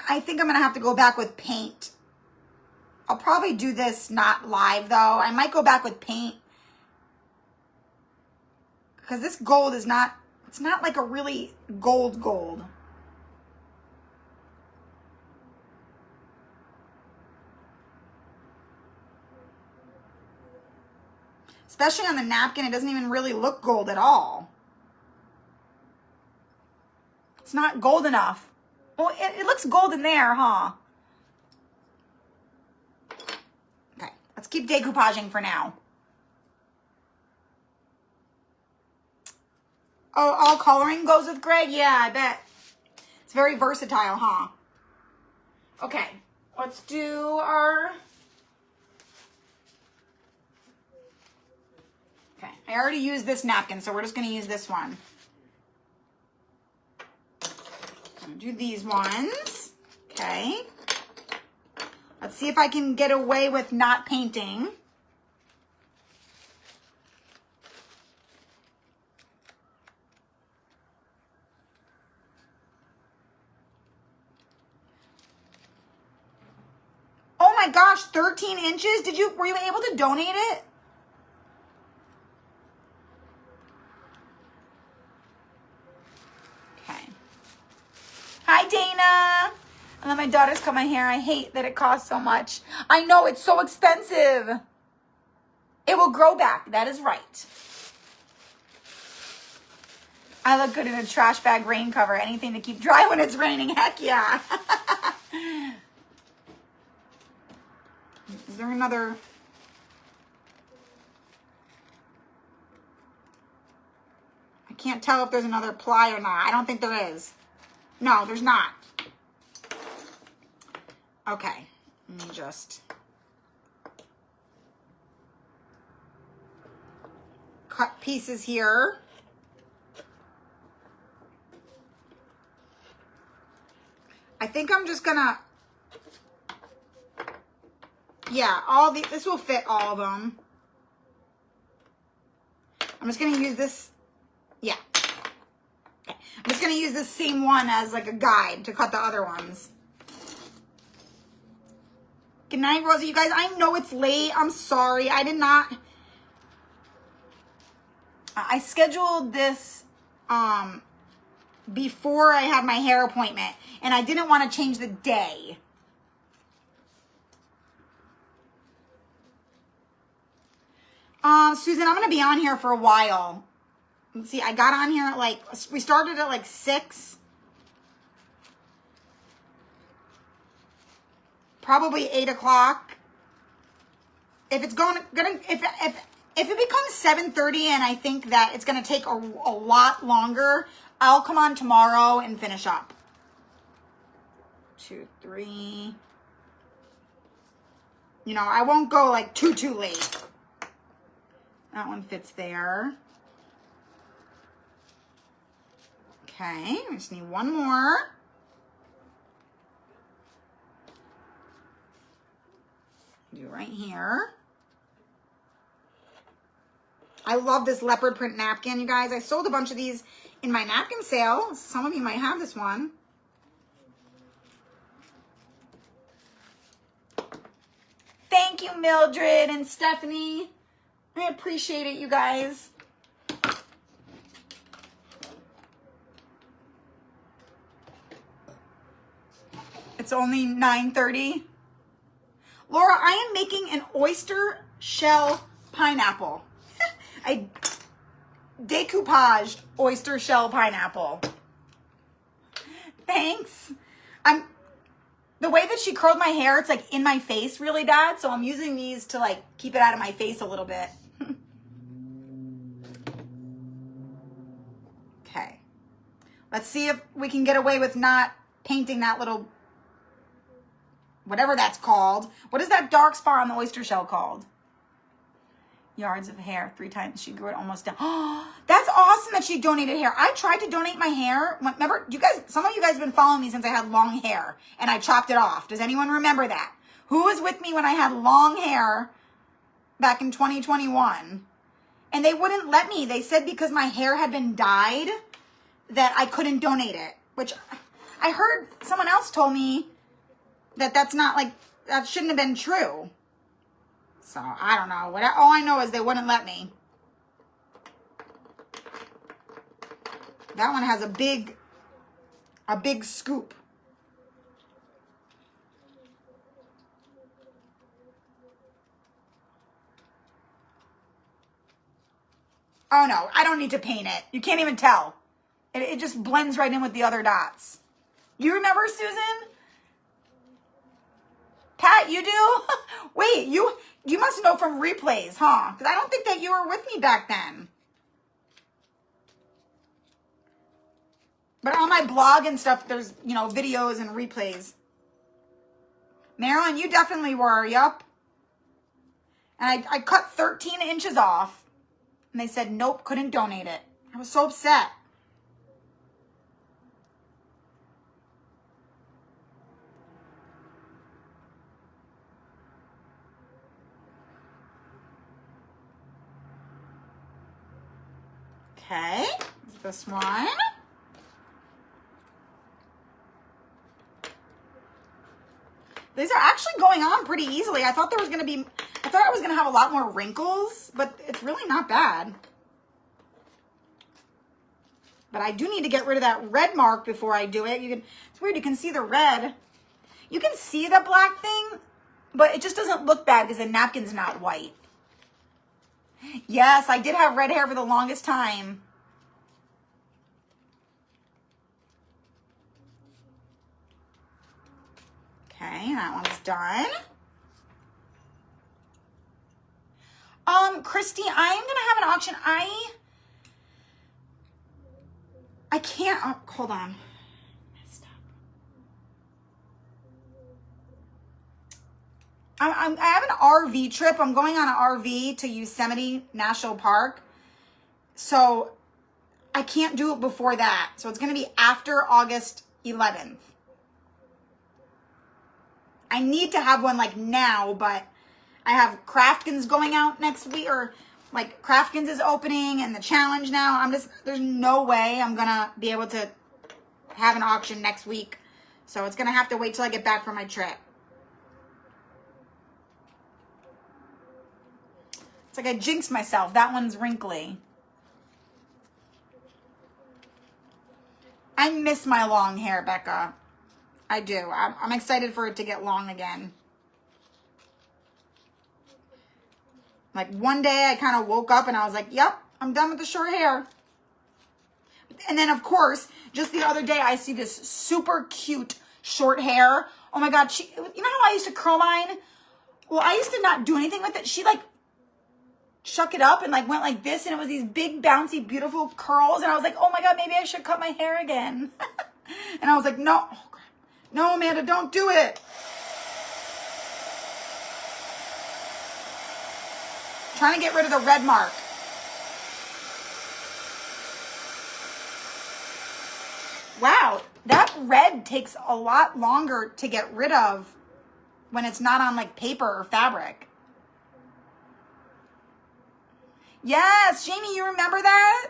I think I'm going to have to go back with paint. I'll probably do this not live though. I might go back with paint. Because this gold is not, it's not like a really gold. Especially on the napkin, it doesn't even really look gold at all. It's not gold enough. Well, it looks gold in there, huh? Okay, let's keep decoupaging for now. Oh, all coloring goes with gray? Yeah, I bet. It's very versatile, huh? Okay, let's do our... Okay, I already used this napkin, so we're just going to use this one. I'm going to do these ones. Okay. Let's see if I can get away with not painting. Oh my gosh, 13 inches? Were you able to donate it? Okay. Hi, Dana. And then my daughters cut my hair. I hate that it costs so much. I know, it's so expensive. It will grow back. That is right. I look good in a trash bag rain cover. Anything to keep dry when it's raining. Heck yeah. Is there another? I can't tell if there's another ply or not. I don't think there is. No, there's not. Okay. Let me just cut pieces here. I think I'm just gonna, yeah, this will fit all of them. I'm just gonna use this, yeah. Okay. I'm just gonna use this same one as like a guide to cut the other ones. Good night, Rosie. You guys, I know it's late. I'm sorry. I scheduled this before I had my hair appointment, and I didn't want to change the day. Susan, I'm going to be on here for a while. Let's see, I got on here at we started at 6. Probably 8 o'clock. If it's if it becomes 7:30 and I think that it's going to take a lot longer, I'll come on tomorrow and finish up. 2, 3. You know, I won't go too late. That one fits there. Okay, I just need one more. Do right here. I love this leopard print napkin, you guys. I sold a bunch of these in my napkin sale. Some of you might have this one. Thank you, Mildred and Stephanie. I appreciate it, you guys. It's only 9:30. Laura, I am making an oyster shell pineapple. I decoupaged oyster shell pineapple. Thanks. The way that she curled my hair, it's in my face really bad, so I'm using these to keep it out of my face a little bit. Okay. Let's see if we can get away with not painting that little, whatever that's called. What is that dark spot on the oyster shell called? Yards of hair. 3 times she grew it almost down. Oh, that's awesome that she donated hair. I tried to donate my hair. Remember, some of you guys have been following me since I had long hair and I chopped it off. Does anyone remember that? Who was with me when I had long hair back in 2021? And they wouldn't let me. They said because my hair had been dyed that I couldn't donate it, which I heard someone else told me that that's not like, that shouldn't have been true. So I don't know. All I know is they wouldn't let me. That one has a big scoop. Oh no, I don't need to paint it. You can't even tell. It just blends right in with the other dots. You remember, Susan? Pat, you do? Wait, you must know from replays, huh? Because I don't think that you were with me back then. But on my blog and stuff, there's, videos and replays. Marilyn, you definitely were, yup. And I cut 13 inches off. And they said, nope, couldn't donate it. I was so upset. Okay, this one. These are actually going on pretty easily. I thought I was going to have a lot more wrinkles, but it's really not bad. But I do need to get rid of that red mark before I do it. It's weird, you can see the red. You can see the black thing, but it just doesn't look bad because the napkin's not white. Yes, I did have red hair for the longest time. Okay, that one's done. Christy, I'm gonna have an auction. I can't, hold on. I have an RV trip. I'm going on an RV to Yosemite National Park. So I can't do it before that. So it's going to be after August 11th. I need to have one like now, but I have Craftkins going out next week, or like Craftkins is opening and the challenge now. There's no way I'm going to be able to have an auction next week. So it's going to have to wait till I get back from my trip. It's like I jinxed myself. That one's wrinkly. I miss my long hair, Becca. I do. I'm excited for it to get long again. Like one day I kind of woke up and I was like, yep, I'm done with the short hair. And then of course, just the other day I see this super cute short hair. Oh my God. You know how I used to curl mine? Well, I used to not do anything with it. She like shuck it up and like went like this, and it was these big bouncy beautiful curls, and I was like, oh my God, maybe I should cut my hair again. And I was like, no, oh God. No, Amanda, don't do it. Trying to get rid of the red mark. Wow, that red takes a lot longer to get rid of when it's not on like paper or fabric. Yes, Jamie, you remember that?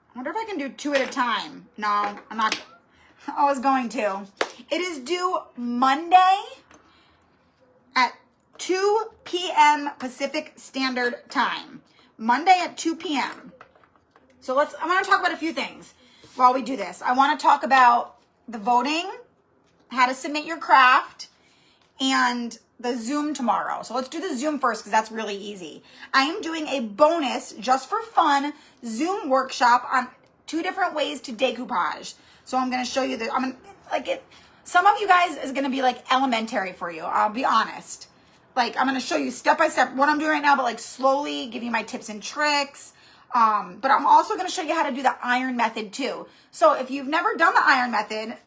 I wonder if I can do 2 at a time. No, I'm not. I was going to. It is due Monday at 2 p.m. Pacific Standard Time. Monday at 2 p.m. So I want to talk about a few things while we do this. I want to talk about the voting, how to submit your craft, and the Zoom tomorrow. So let's do the Zoom first because that's really easy. I am doing a bonus, just for fun, Zoom workshop on 2 different ways to decoupage. So I'm going to show you some of you guys is going to be like elementary for you. I'll be honest. Like I'm going to show you step by step what I'm doing right now, but like slowly give you my tips and tricks. But I'm also going to show you how to do the iron method too. So if you've never done the iron method,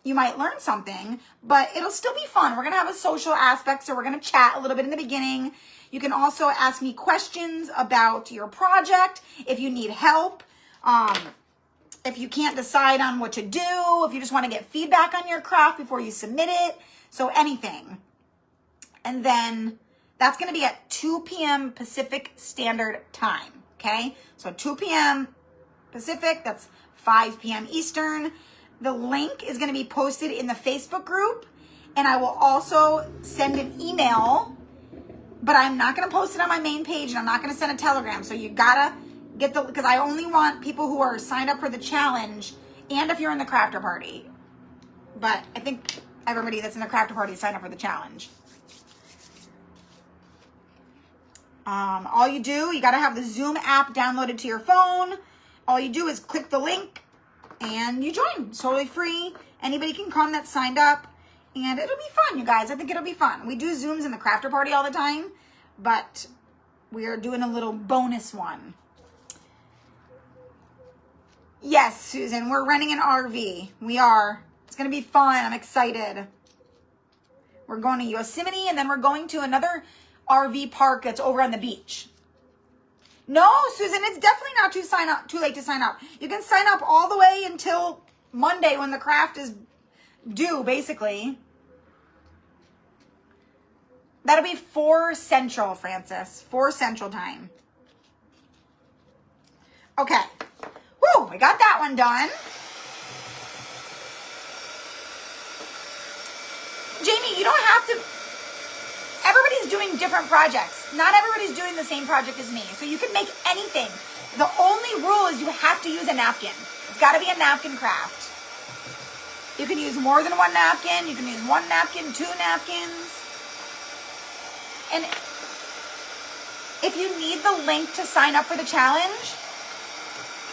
you might learn something, but it'll still be fun. We're going to have a social aspect, so we're going to chat a little bit in the beginning. You can also ask me questions about your project if you need help. if you can't decide on what to do, if you just want to get feedback on your craft before you submit it. So anything. And then that's going to be at 2 p.m. Pacific Standard Time. Okay. So 2 p.m. Pacific, that's 5 p.m. Eastern. The link is going to be posted in the Facebook group. And I will also send an email, but I'm not going to post it on my main page, and I'm not going to send a telegram. So you gotta get because I only want people who are signed up for the challenge and if you're in the crafter party. But I think everybody that's in the crafter party signed up for the challenge. All you do, you got to have the Zoom app downloaded to your phone. All you do is click the link and you join. It's totally free. Anybody can come that's signed up. And it'll be fun, you guys. I think it'll be fun. We do Zooms in the crafter party all the time, but we are doing a little bonus one. Yes, Susan, we're renting an RV. We are. It's going to be fun. I'm excited. We're going to Yosemite, and then we're going to another RV park that's over on the beach. No, Susan, it's definitely not too late to sign up. You can sign up all the way until Monday when the craft is due, basically. That'll be 4 Central, Francis. 4 Central time. Okay. Woo, we got that one done. Jamie, you don't have to... Everybody's doing different projects. Not everybody's doing the same project as me. So you can make anything. The only rule is you have to use a napkin. It's got to be a napkin craft. You can use more than 1 napkin. You can use 1 napkin, 2 napkins. And if you need the link to sign up for the challenge,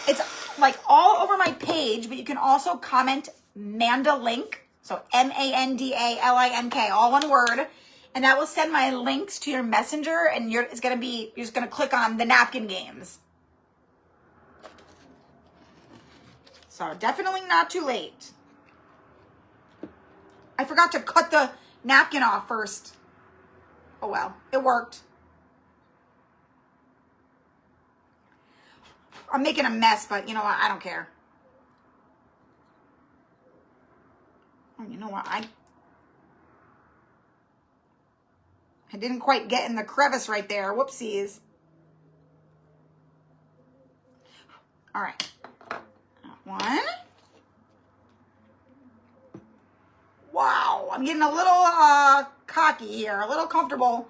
it's like all over my page, but you can also comment Mandalink. So Mandalink, all one word. And that will send my links to your messenger, and you're just going to click on the Napkin Games. So definitely not too late. I forgot to cut the napkin off first. Oh well, it worked. I'm making a mess, but you know what? I don't care. Oh, you know what? I didn't quite get in the crevice right there. Whoopsies. All right. One. Wow, I'm getting a little cocky here, a little comfortable.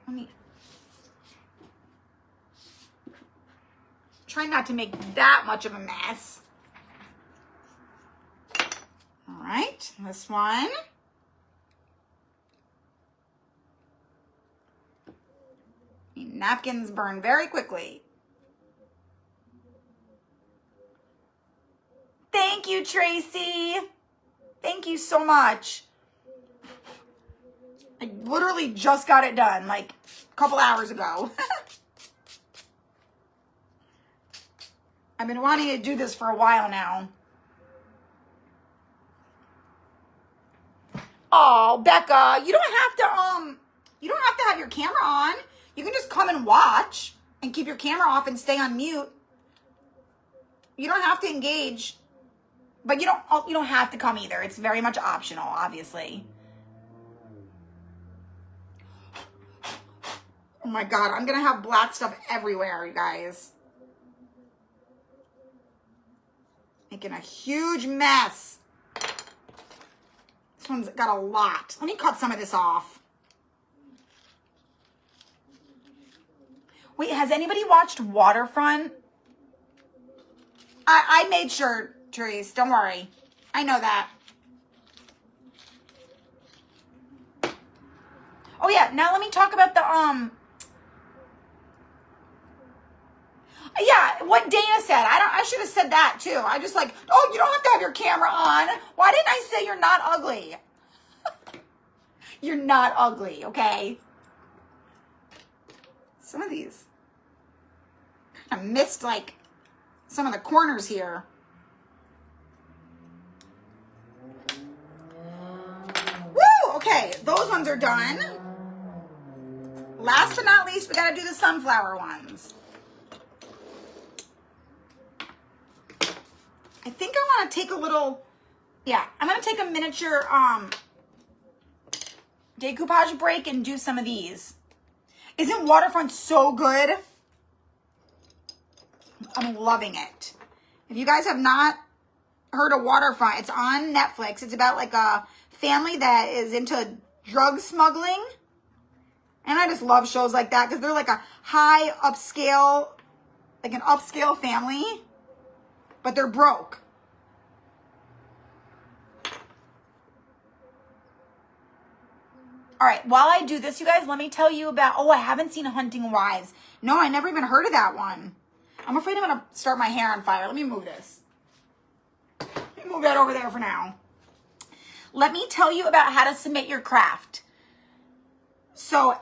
Let me try not to make that much of a mess. All right, this one. Napkins burn very quickly. Thank you, Tracy. Thank you so much. I literally just got it done like a couple hours ago. I've been wanting to do this for a while now. Oh, Becca, you don't have to have your camera on. You can just come and watch and keep your camera off and stay on mute. You don't have to engage. But you don't have to come either. It's very much optional, obviously. Oh my God, I'm gonna have black stuff everywhere, you guys. Making a huge mess. This one's got a lot. Let me cut some of this off. Wait, has anybody watched Waterfront? I made sure, Therese, don't worry. I know that. Oh yeah, now let me talk about the yeah, what Dana said. I should have said that too. I just like, oh, you don't have to have your camera on. Why didn't I say you're not ugly? You're not ugly, okay? Some of these kind of missed like some of the corners here. Woo! Okay, those ones are done. Last but not least, we gotta do the sunflower ones. I think I want to take a little, yeah, I'm going to take a miniature decoupage break and do some of these. Isn't Waterfront so good? I'm loving it. If you guys have not heard of Waterfront, it's on Netflix. It's about like a family that is into drug smuggling. And I just love shows like that because they're like a high upscale, like an upscale family, but they're broke. All right, while I do this, you guys, let me tell you about, I haven't seen Hunting Wives. No, I never even heard of that one. I'm afraid I'm going to start my hair on fire. Let me move this. Let me move that over there for now. Let me tell you about how to submit your craft. So,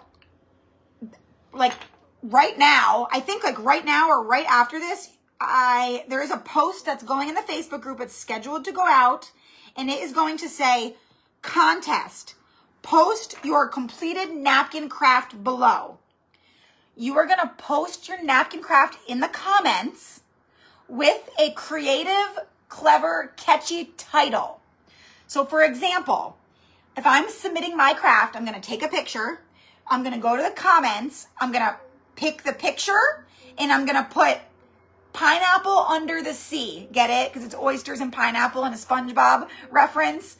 like, right now, I think like right now or right after this, there is a post that's going in the Facebook group. It's scheduled to go out, and it is going to say, contest. Post your completed napkin craft below. You are going to post your napkin craft in the comments with a creative, clever, catchy title. So for example, if I'm submitting my craft, I'm going to take a picture. I'm going to go to the comments. I'm going to pick the picture and I'm going to put pineapple under the sea. Get it? Because it's oysters and pineapple and a SpongeBob reference.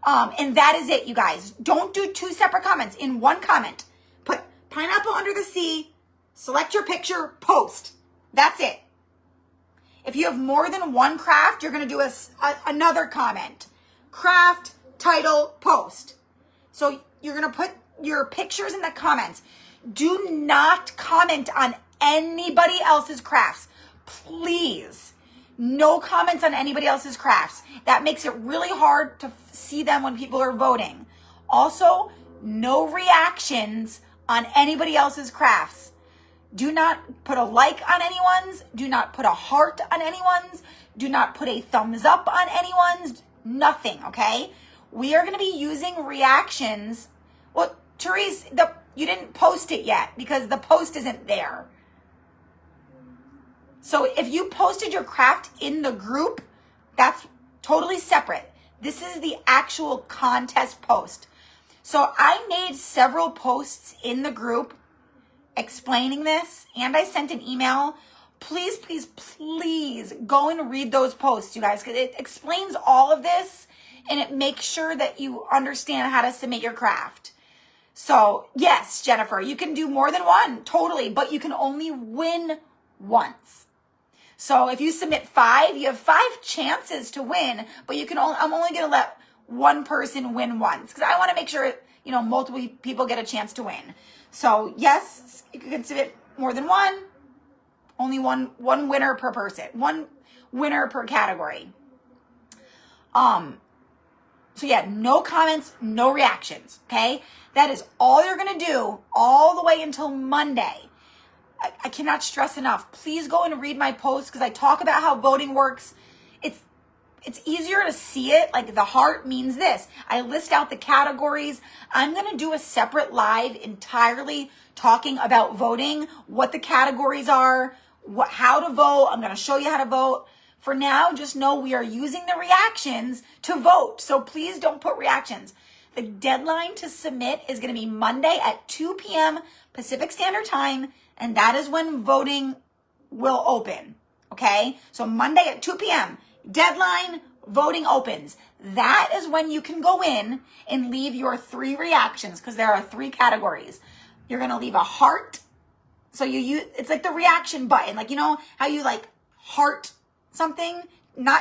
And that is it, you guys. Don't do 2 separate comments. In one comment, put pineapple under the sea, select your picture, post. That's it. If you have more than one craft, you're going to do another comment. Craft, title, post. So you're going to put your pictures in the comments. Do not comment on anybody else's crafts. Please. No comments on anybody else's crafts. That makes it really hard to see them when people are voting. Also, no reactions on anybody else's crafts. Do not put a like on anyone's. Do not put a heart on anyone's. Do not put a thumbs up on anyone's. Nothing, okay? We are going to be using reactions. Well, Therese, you didn't post it yet because the post isn't there. So if you posted your craft in the group, that's totally separate. This is the actual contest post. So I made several posts in the group explaining this, and I sent an email. Please, please, please go and read those posts, you guys, because it explains all of this, and it makes sure that you understand how to submit your craft. So yes, Jennifer, you can do more than one, totally, but you can only win once. So if you submit 5, you have 5 chances to win, but you can I'm only going to let one person win once because I want to make sure, multiple people get a chance to win. So yes, you can submit more than one, only one winner per person, one winner per category. So yeah, no comments, no reactions, okay? That is all you're going to do all the way until Monday. I cannot stress enough. Please go and read my post because I talk about how voting works. It's easier to see it. Like the heart means this. I list out the categories. I'm going to do a separate live entirely talking about voting, what the categories are, how to vote. I'm going to show you how to vote. For now, just know we are using the reactions to vote. So please don't put reactions. The deadline to submit is going to be Monday at 2 p.m. Pacific Standard Time. And that is when voting will open, okay? So Monday at 2 p.m., deadline, voting opens. That is when you can go in and leave your 3 reactions because there are 3 categories. You're going to leave a heart. So it's like the reaction button. Like, how you like heart something?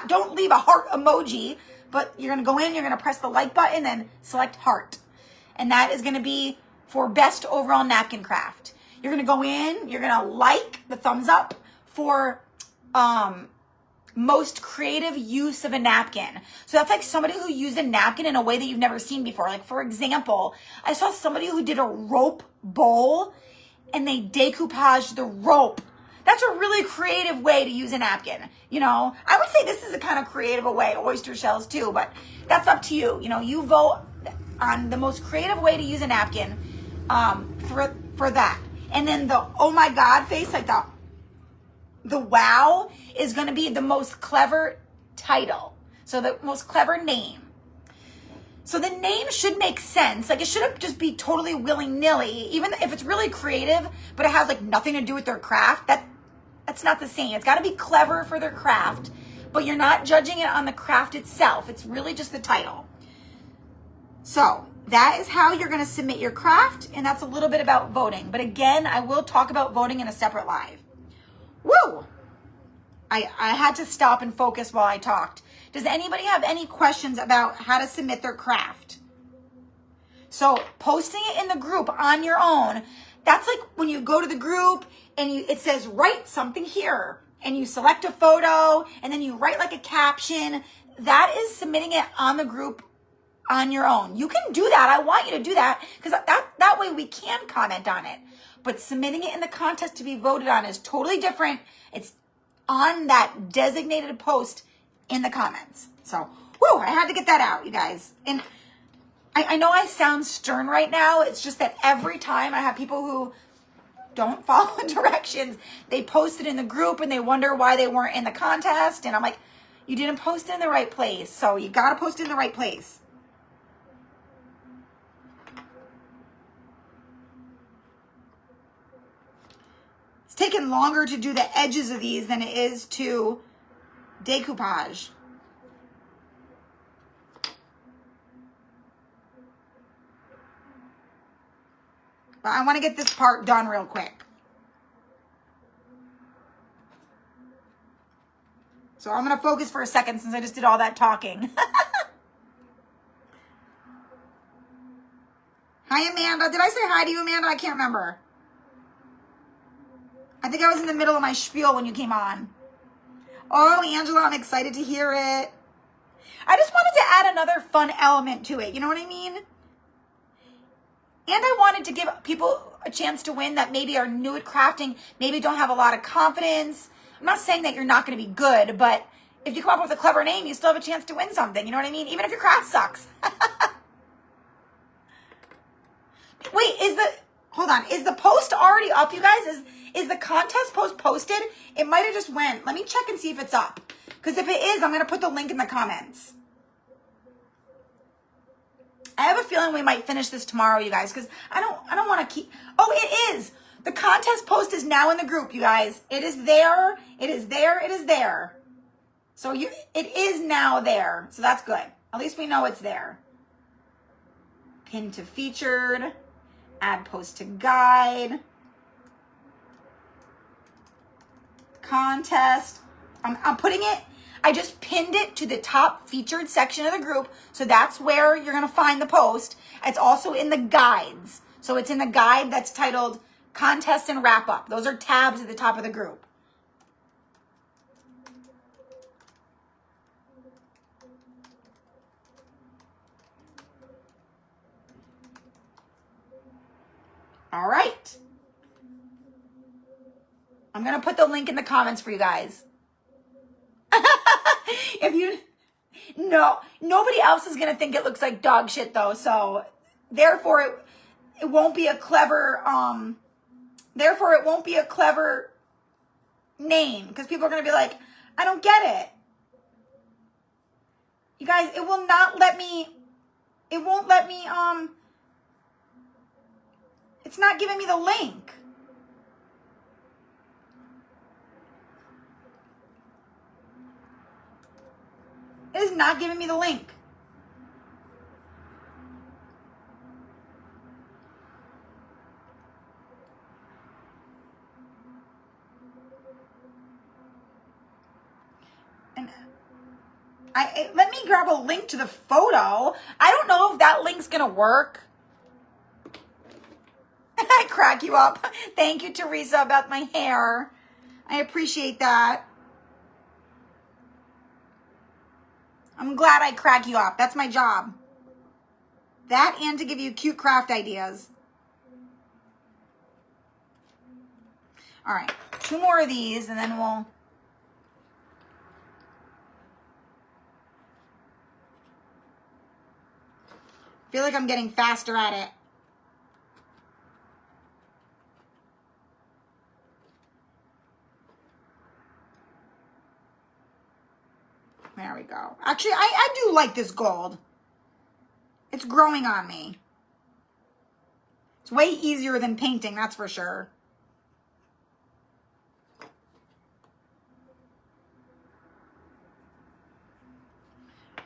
Don't leave a heart emoji, but you're going to go in, you're going to press the like button and select heart. And that is going to be for best overall napkin craft. You're going to go in, you're going to like the thumbs up for most creative use of a napkin. So that's like somebody who used a napkin in a way that you've never seen before. Like, for example, I saw somebody who did a rope bowl and they decoupaged the rope. That's a really creative way to use a napkin. I would say this is a kind of creative way, oyster shells too, but that's up to you. You vote on the most creative way to use a napkin for that. And then the oh my God face, like the wow, is going to be the most clever title. So the most clever name. So the name should make sense. Like it shouldn't just be totally willy-nilly, even if it's really creative, but it has like nothing to do with their craft. That's not the same. It's got to be clever for their craft, but you're not judging it on the craft itself. It's really just the title. So that is how you're going to submit your craft, and that's a little bit about voting. But again, I will talk about voting in a separate live. Woo! I had to stop and focus while I talked. Does anybody have any questions about how to submit their craft? So posting it in the group on your own, that's like when you go to the group and it says write something here, and you select a photo and then you write like a caption. That is submitting it on the group on your own. You can do that. I want you to do that because that way we can comment on it. But submitting it in the contest to be voted on is totally different. It's on that designated post in the comments. So, whoo, I had to get that out, you guys. And I know I sound stern right now. It's just that every time I have people who don't follow directions, they post it in the group and they wonder why they weren't in the contest. And I'm like, you didn't post it in the right place. So you got to post it in the right place. It's taken longer to do the edges of these than it is to decoupage. But I want to get this part done real quick. So I'm going to focus for a second since I just did all that talking. Hi, Amanda. Did I say hi to you, Amanda? I can't remember. I think I was in the middle of my spiel when you came on. Oh, Angela, I'm excited to hear it. I just wanted to add another fun element to it. You know what I mean? And I wanted to give people a chance to win that maybe are new at crafting, maybe don't have a lot of confidence. I'm not saying that you're not going to be good, but if you come up with a clever name, you still have a chance to win something. You know what I mean? Even if your craft sucks. Wait, hold on. Is the post already up, you guys? Is the contest post posted? It might have just went. Let me check and see if it's up. Because if it is, I'm going to put the link in the comments. I have a feeling we might finish this tomorrow, you guys, because I don't want to keep. Oh, it is. The contest post is now in the group, you guys. It is there. It is there. It is there. So it is now there. So that's good. At least we know it's there. Pin to featured. Add post to guide. Contest. I'm putting it. I just pinned it to the top featured section of the group. So that's where you're going to find the post. It's also in the guides. So it's in the guide that's titled Contest and Wrap Up. Those are tabs at the top of the group. All right. I'm going to put the link in the comments for you guys. Nobody else is going to think it looks like dog shit though. So therefore it won't be a clever, name because people are going to be like, I don't get it. You guys, it won't let me, it's not giving me the link. It is not giving me the link. And let me grab a link to the photo. I don't know if that link's gonna work. I crack you up. Thank you, Teresa, about my hair. I appreciate that. I'm glad I crack you up. That's my job. That and to give you cute craft ideas. All right, 2 more of these and then we'll... feel like I'm getting faster at it. There go. Actually, I do like this gold. It's growing on me. It's way easier than painting, that's for sure.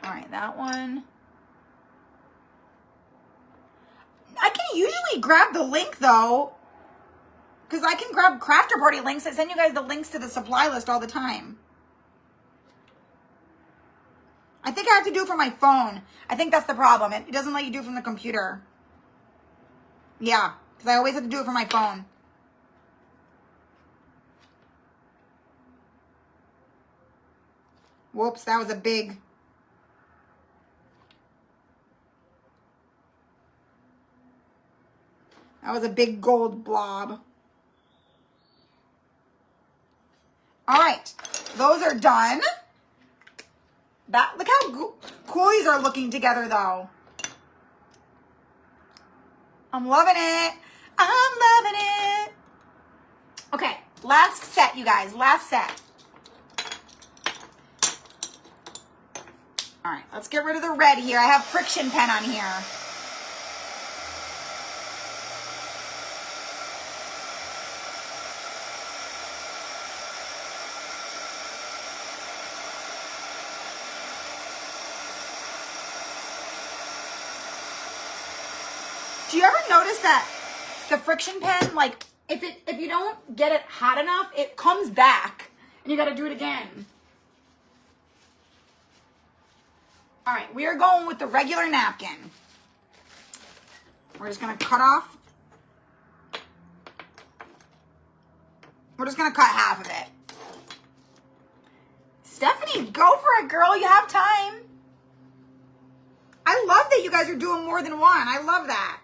All right, that one. I can usually grab the link though, because I can grab Crafter Party links. I send you guys the links to the supply list all the time. I think I have to do it from my phone. I think that's the problem. It doesn't let you do it from the computer. Yeah, because I always have to do it from my phone. Whoops, that was a big... That was a big gold blob. All right, those are done. Look how cool these are looking together though. I'm loving it. I'm loving it. Okay, last set, you guys, last set. All right, let's get rid of the red here. I have friction pen on here. Do you ever notice that the friction pen, like, if you don't get it hot enough, it comes back and you got to do it again? All right, we are going with the regular napkin. We're just going to cut off. We're just going to cut half of it. Stephanie, go for it, girl. You have time. I love that you guys are doing more than one. I love that.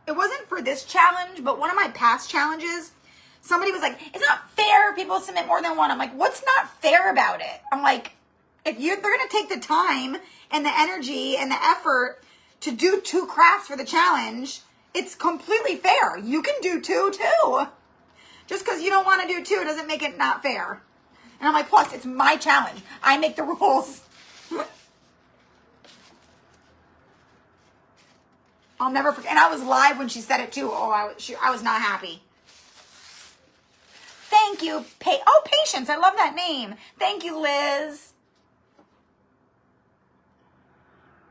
It wasn't for this challenge, but one of my past challenges, somebody was like, it's not fair people submit more than one. I'm like, what's not fair about it? I'm like, they're going to take the time and the energy and the effort to do 2 crafts for the challenge, it's completely fair. You can do 2 too. Just because you don't want to do 2 doesn't make it not fair. And I'm like, plus, it's my challenge. I make the rules. I'll never forget. And I was live when she said it too. Oh, I was not happy. Thank you. Patience. I love that name. Thank you, Liz.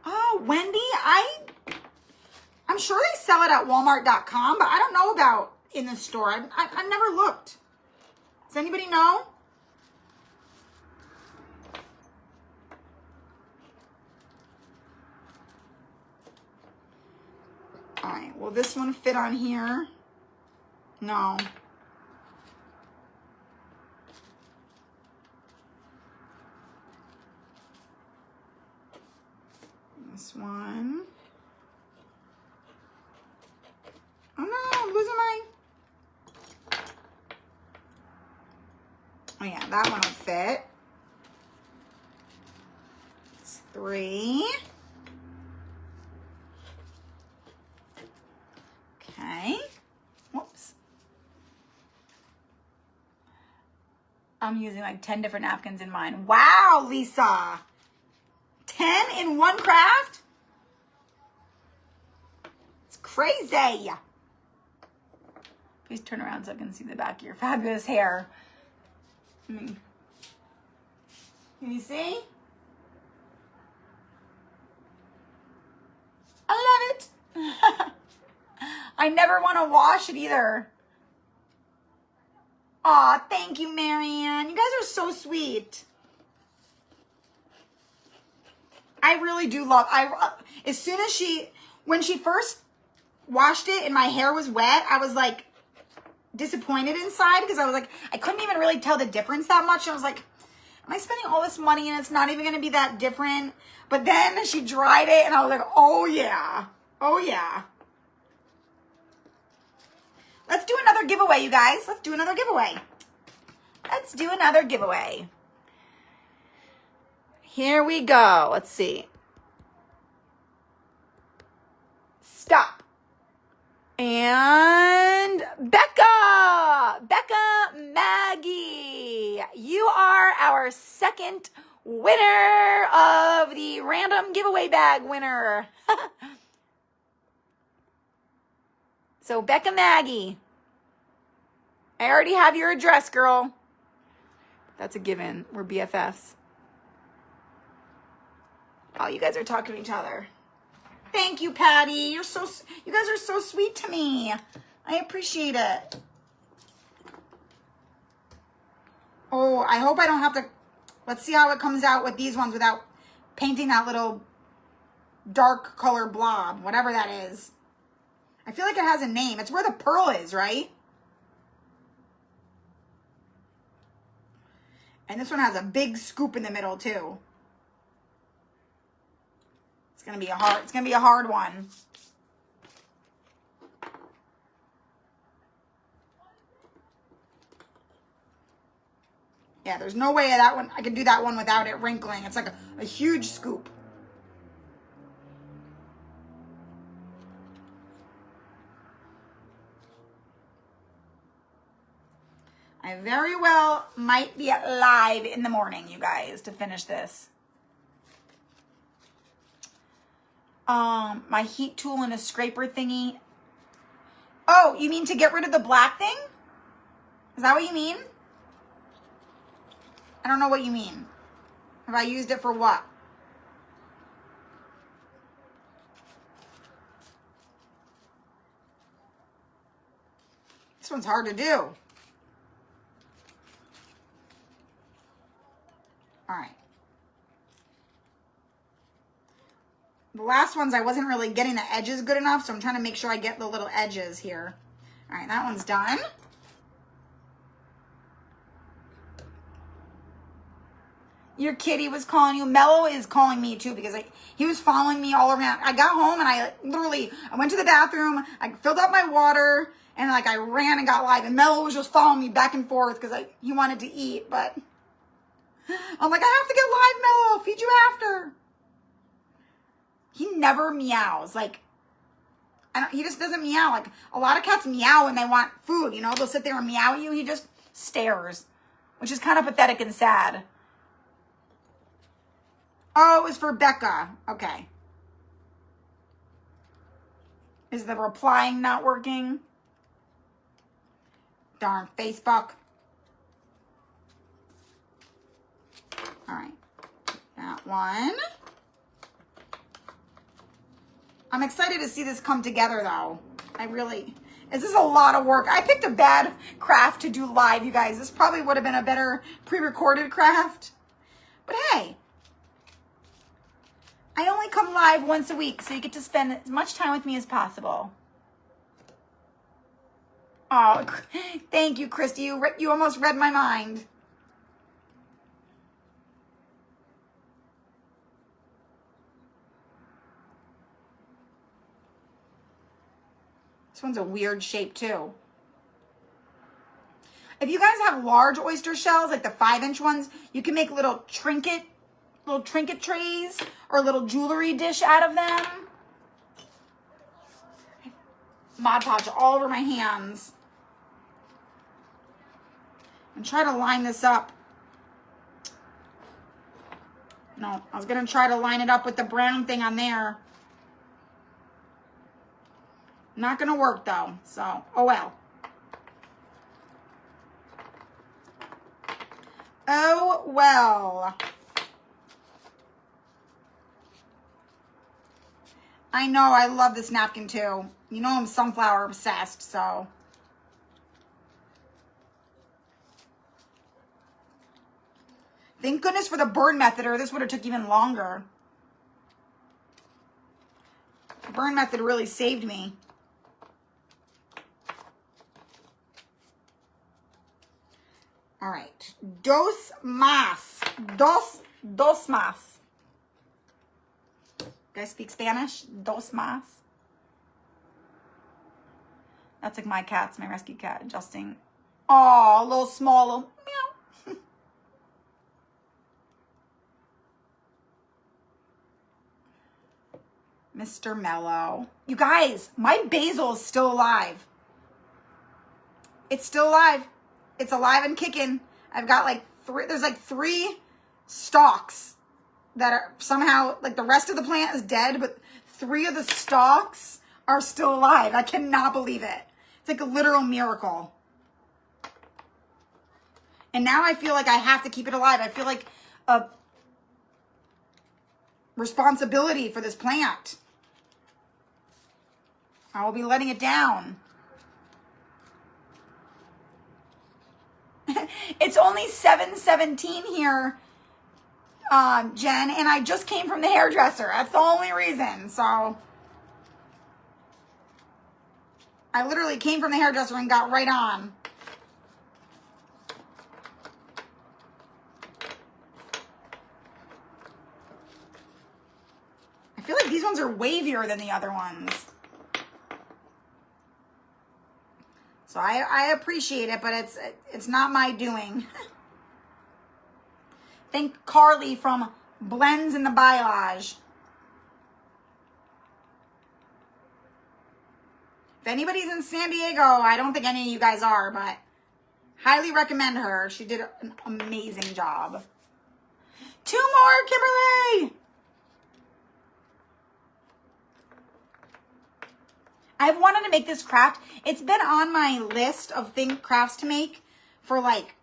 Oh, Wendy, I'm sure they sell it at Walmart.com, but I don't know about in the store. I've never looked. Does anybody know? All right, will this one fit on here? No. This one. Oh no, I'm losing my... Oh yeah, that one will fit. It's 3. Okay. Whoops. I'm using like 10 different napkins in mine. Wow, Lisa. 10 in one craft? It's crazy. Please turn around so I can see the back of your fabulous hair. Can you see? I love it. I never want to wash it either. Aw, thank you, Marianne. You guys are so sweet. I really do love, as soon as when she first washed it and my hair was wet, I was like disappointed inside because I was like, I couldn't even really tell the difference that much. I was like, am I spending all this money and it's not even going to be that different? But then she dried it and I was like, oh yeah. Oh yeah. Let's do another giveaway, you guys. Let's do another giveaway. Let's do another giveaway. Here we go. Let's see. Stop. And And Becca Maggie, you are our second winner of the random giveaway bag winner. So Becca Maggie, I already have your address, girl. That's a given. We're BFFs. Oh, you guys are talking to each other. Thank you, Patty. You guys are so sweet to me. I appreciate it. Oh, I hope I don't have to. Let's see how it comes out with these ones without painting that little dark color blob, whatever that is. I feel like it has a name. It's where the pearl is, right? And this one has a big scoop in the middle too. It's gonna be a hard one. Yeah, there's no way that one I can do that one without it wrinkling. It's like a huge scoop. I very well might be live in the morning, you guys, to finish this. My heat tool and a scraper thingy. Oh, you mean to get rid of the black thing? Is that what you mean? I don't know what you mean. Have I used it for what? This one's hard to do. All right. The last ones, I wasn't really getting the edges good enough, so I'm trying to make sure I get the little edges here. All right, that one's done. Your kitty was calling you. Mello is calling me too because he was following me all around. I got home and I went to the bathroom, I filled up my water, and I ran and got live. And Mello was just following me back and forth because he wanted to eat, but I'm like, I have to get live, Mello. I'll feed you after. He never meows. He just doesn't meow. Like, a lot of cats meow when they want food, you know? They'll sit there and meow at you. He just stares, which is kind of pathetic and sad. Oh, it was for Becca. Okay. Is the replying not working? Darn Facebook. All right. That one. I'm excited to see this come together, though. This is a lot of work. I picked a bad craft to do live, you guys. This probably would have been a better pre-recorded craft. But hey, I only come live once a week, so you get to spend as much time with me as possible. Oh, thank you, Christy. You almost read my mind. This one's a weird shape too. If you guys have large oyster shells, like the 5-inch ones, you can make little trinket trays or a little jewelry dish out of them. Mod Podge all over my hands. And try to line this up. No, I was going to try to line it up with the brown thing on there. Not going to work though, so, oh well. Oh well. I know, I love this napkin too. You know I'm sunflower obsessed, so. Thank goodness for the burn method, or this would have took even longer. The burn method really saved me. All right, dos más. Dos más. You guys speak Spanish? Dos más. That's like my cat's, my rescue cat, adjusting. Oh, a little small, little meow. Mr. Mellow. You guys, my basil is still alive. It's still alive. It's alive and kicking. I've got like there's like 3 stalks that are somehow, like the rest of the plant is dead, but 3 of the stalks are still alive. I cannot believe it. It's like a literal miracle. And now I feel like I have to keep it alive. I feel like a responsibility for this plant. I will be letting it down. It's only 7:17 here, Jen, and I just came from the hairdresser. That's the only reason. So I literally came from the hairdresser and got right on. I feel like these ones are wavier than the other ones. So I appreciate it, but it's not my doing. Thank Carly from Blends in the Bailage. If anybody's in San Diego, I don't think any of you guys are, but highly recommend her. She did an amazing job. 2 more, Kimberly! I've wanted to make this craft. It's been on my list of crafts to make for like,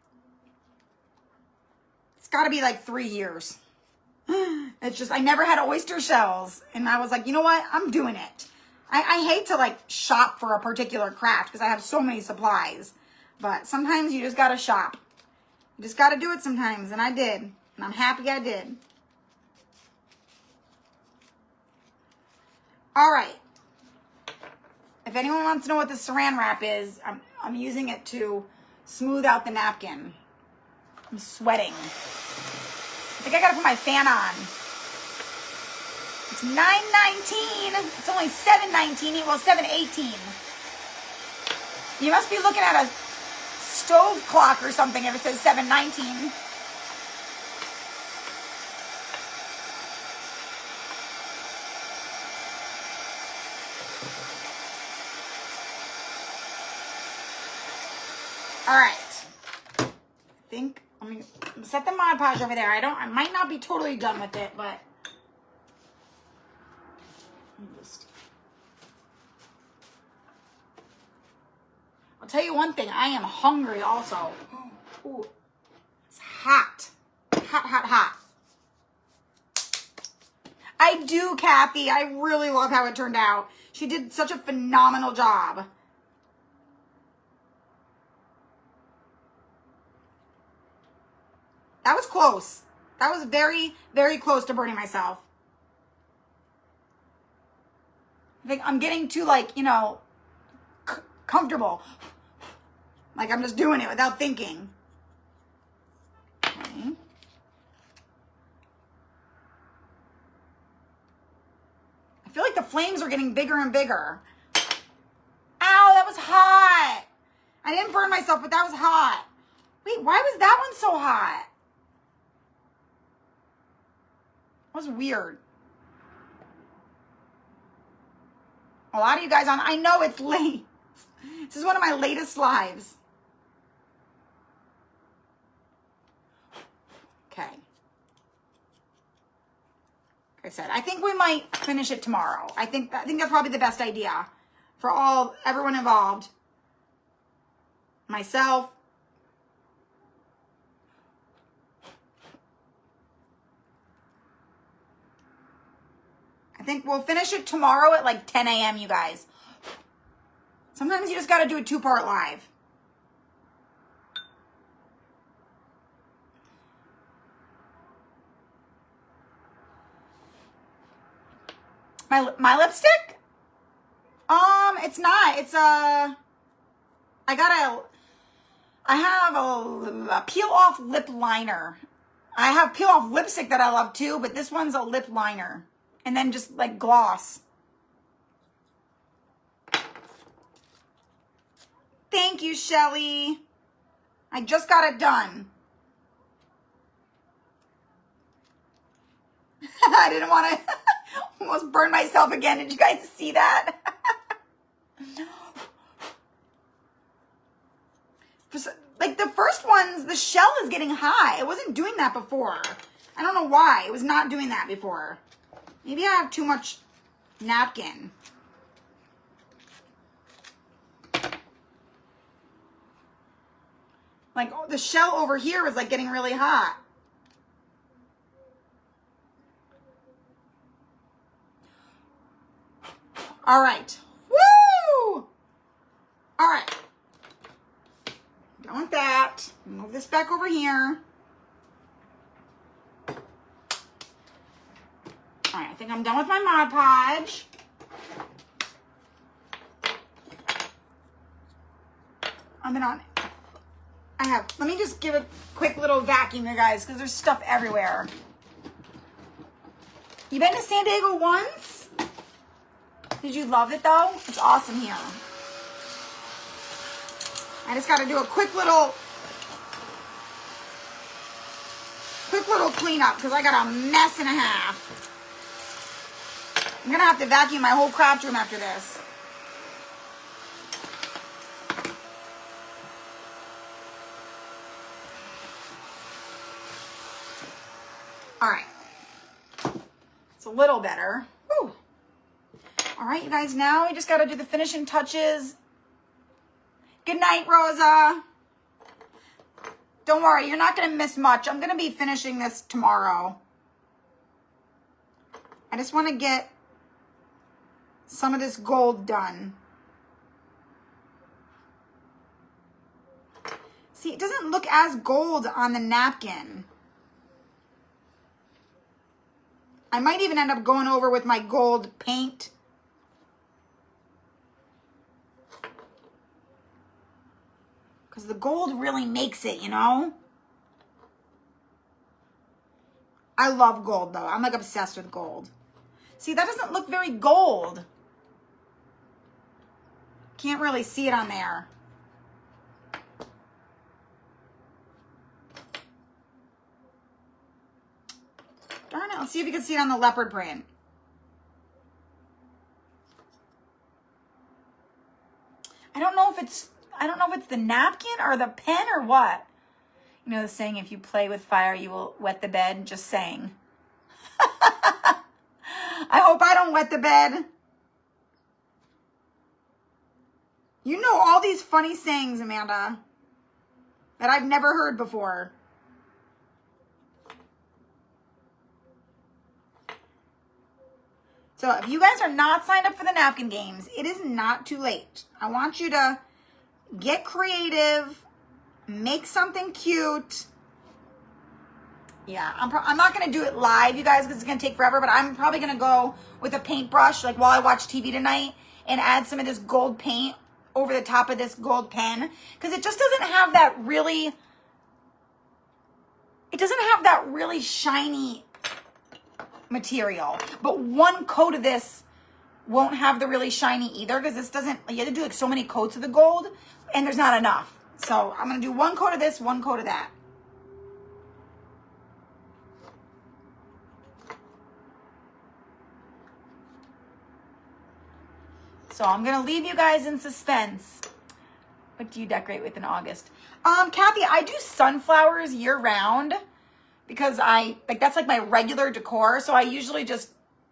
it's got to be like 3 years. It's just, I never had oyster shells. And I was like, you know what? I'm doing it. I hate to like shop for a particular craft because I have so many supplies. But sometimes you just got to shop. You just got to do it sometimes. And I did. And I'm happy I did. All right. If anyone wants to know what the saran wrap is, I'm using it to smooth out the napkin. I'm sweating. I think I gotta put my fan on. It's 9:19. It's only 7:19. Well, 7:18. You must be looking at a stove clock or something if it says 7:19. All right, I think I'm gonna set the Mod Podge over there. I might not be totally done with it, but I'll tell you one thing. I am hungry also. Ooh, it's hot, hot, hot, hot. I do, Kathy. I really love how it turned out. She did such a phenomenal job. That was close. That was very, very close to burning myself. I think I'm getting too, like, you know, comfortable. Like I'm just doing it without thinking. Okay. I feel like the flames are getting bigger and bigger. Ow, that was hot. I didn't burn myself, but that was hot. Wait, why was that one so hot? That was weird. A lot of you guys on, I know it's late. This is one of my latest lives. Okay. Like I said, I think we might finish it tomorrow. I think that's probably the best idea for everyone involved. Myself. I think we'll finish it tomorrow at like 10 a.m., you guys. Sometimes you just got to do a 2-part live. My lipstick? It's not. It's I have a peel off lip liner. I have peel off lipstick that I love too, but this one's a lip liner. And then just like gloss. Thank you, Shelly. I just got it done. I didn't want to almost burn myself again. Did you guys see that? ones, the shell is getting hot. It wasn't doing that before. I don't know why. It was not doing that before. Maybe I have too much napkin. Like, oh, the shell over here was like getting really hot. All right. Woo! All right. Done with that. Move this back over here. All right, I think I'm done with my Mod Podge. Let me just give a quick little vacuum here, guys, because there's stuff everywhere. You been to San Diego once? Did you love it, though? It's awesome here. I just got to do a quick little cleanup because I got a mess and a half. I'm going to have to vacuum my whole craft room after this. All right. It's a little better. Whew. All right, you guys, now we just got to do the finishing touches. Good night, Rosa. Don't worry, you're not going to miss much. I'm going to be finishing this tomorrow. I just want to get some of this gold done. See, it doesn't look as gold on the napkin. I might even end up going over with my gold paint. Because the gold really makes it, you know? I love gold, though. I'm, like, obsessed with gold. See, that doesn't look very gold. Can't really see it on there. Darn it. Let's see if you can see it on the leopard print. I don't know if it's the napkin or the pen or what. You know the saying, if you play with fire, you will wet the bed? Just saying. I hope I don't wet the bed. You know all these funny sayings, Amanda, that I've never heard before. So if you guys are not signed up for the Napkin Games, it is not too late. I want you to get creative, make something cute. Yeah, I'm not going to do it live, you guys, because it's going to take forever, but I'm probably going to go with a paintbrush, like while I watch TV tonight, and add some of this gold paint over the top of this gold pen, because it just doesn't have that really, shiny material. But one coat of this won't have the really shiny either, because this doesn't, you have to do like so many coats of the gold, and there's not enough. So I'm going to do one coat of this, one coat of that. So I'm going to leave you guys in suspense. What do you decorate with in August? Kathy, I do sunflowers year round because that's like my regular decor. So I usually just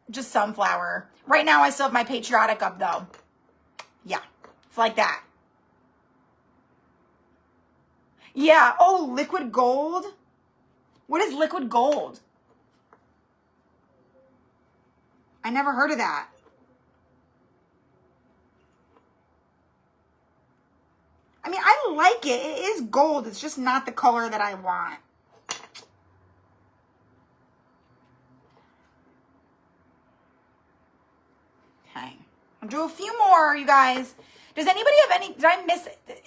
sunflower. Right now I still have my patriotic up though. Yeah, it's like that. Yeah. Oh, liquid gold. What is liquid gold? I never heard of that. I mean, I like it. It is gold. It's just not the color that I want. Okay. I'll do a few more, you guys. Does anybody have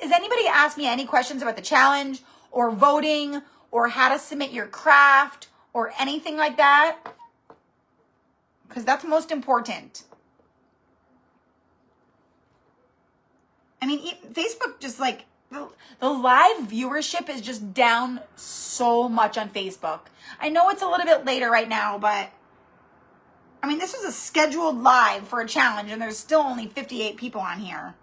has anybody asked me any questions about the challenge or voting or how to submit your craft or anything like that? Because that's most important. I mean, Facebook just like, the live viewership is just down so much on Facebook. I know it's a little bit later right now, but I mean, this was a scheduled live for a challenge and there's still only 58 people on here.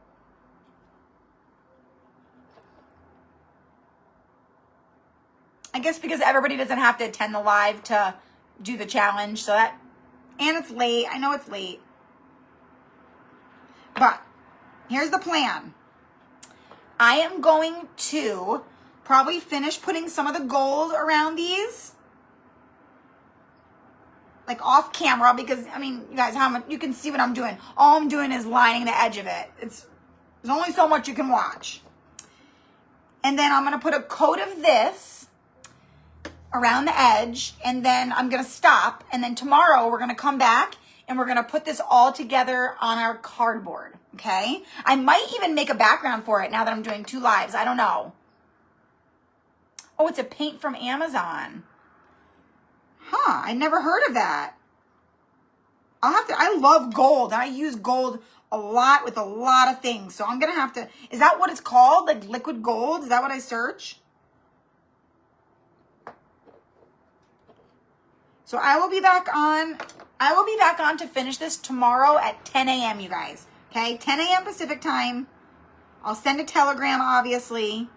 I guess because everybody doesn't have to attend the live to do the challenge. So that, and it's late. I know it's late. But here's the plan. I am going to probably finish putting some of the gold around these. Like off camera, because I mean, you guys, how much you can see what I'm doing. All I'm doing is lining the edge of it. There's only so much you can watch. And then I'm gonna put a coat of this around the edge, and then I'm gonna stop. And then tomorrow we're gonna come back and we're gonna put this all together on our cardboard. Okay? I might even make a background for it now that I'm doing 2 lives. I don't know. Oh, it's a paint from Amazon. Huh, I never heard of that. I love gold. I use gold a lot with a lot of things. So I'm going to have to, is that what it's called? Like liquid gold? Is that what I search? So I will be back on to finish this tomorrow at 10 a.m., you guys. Okay, 10 a.m. Pacific time. I'll send a telegram, obviously.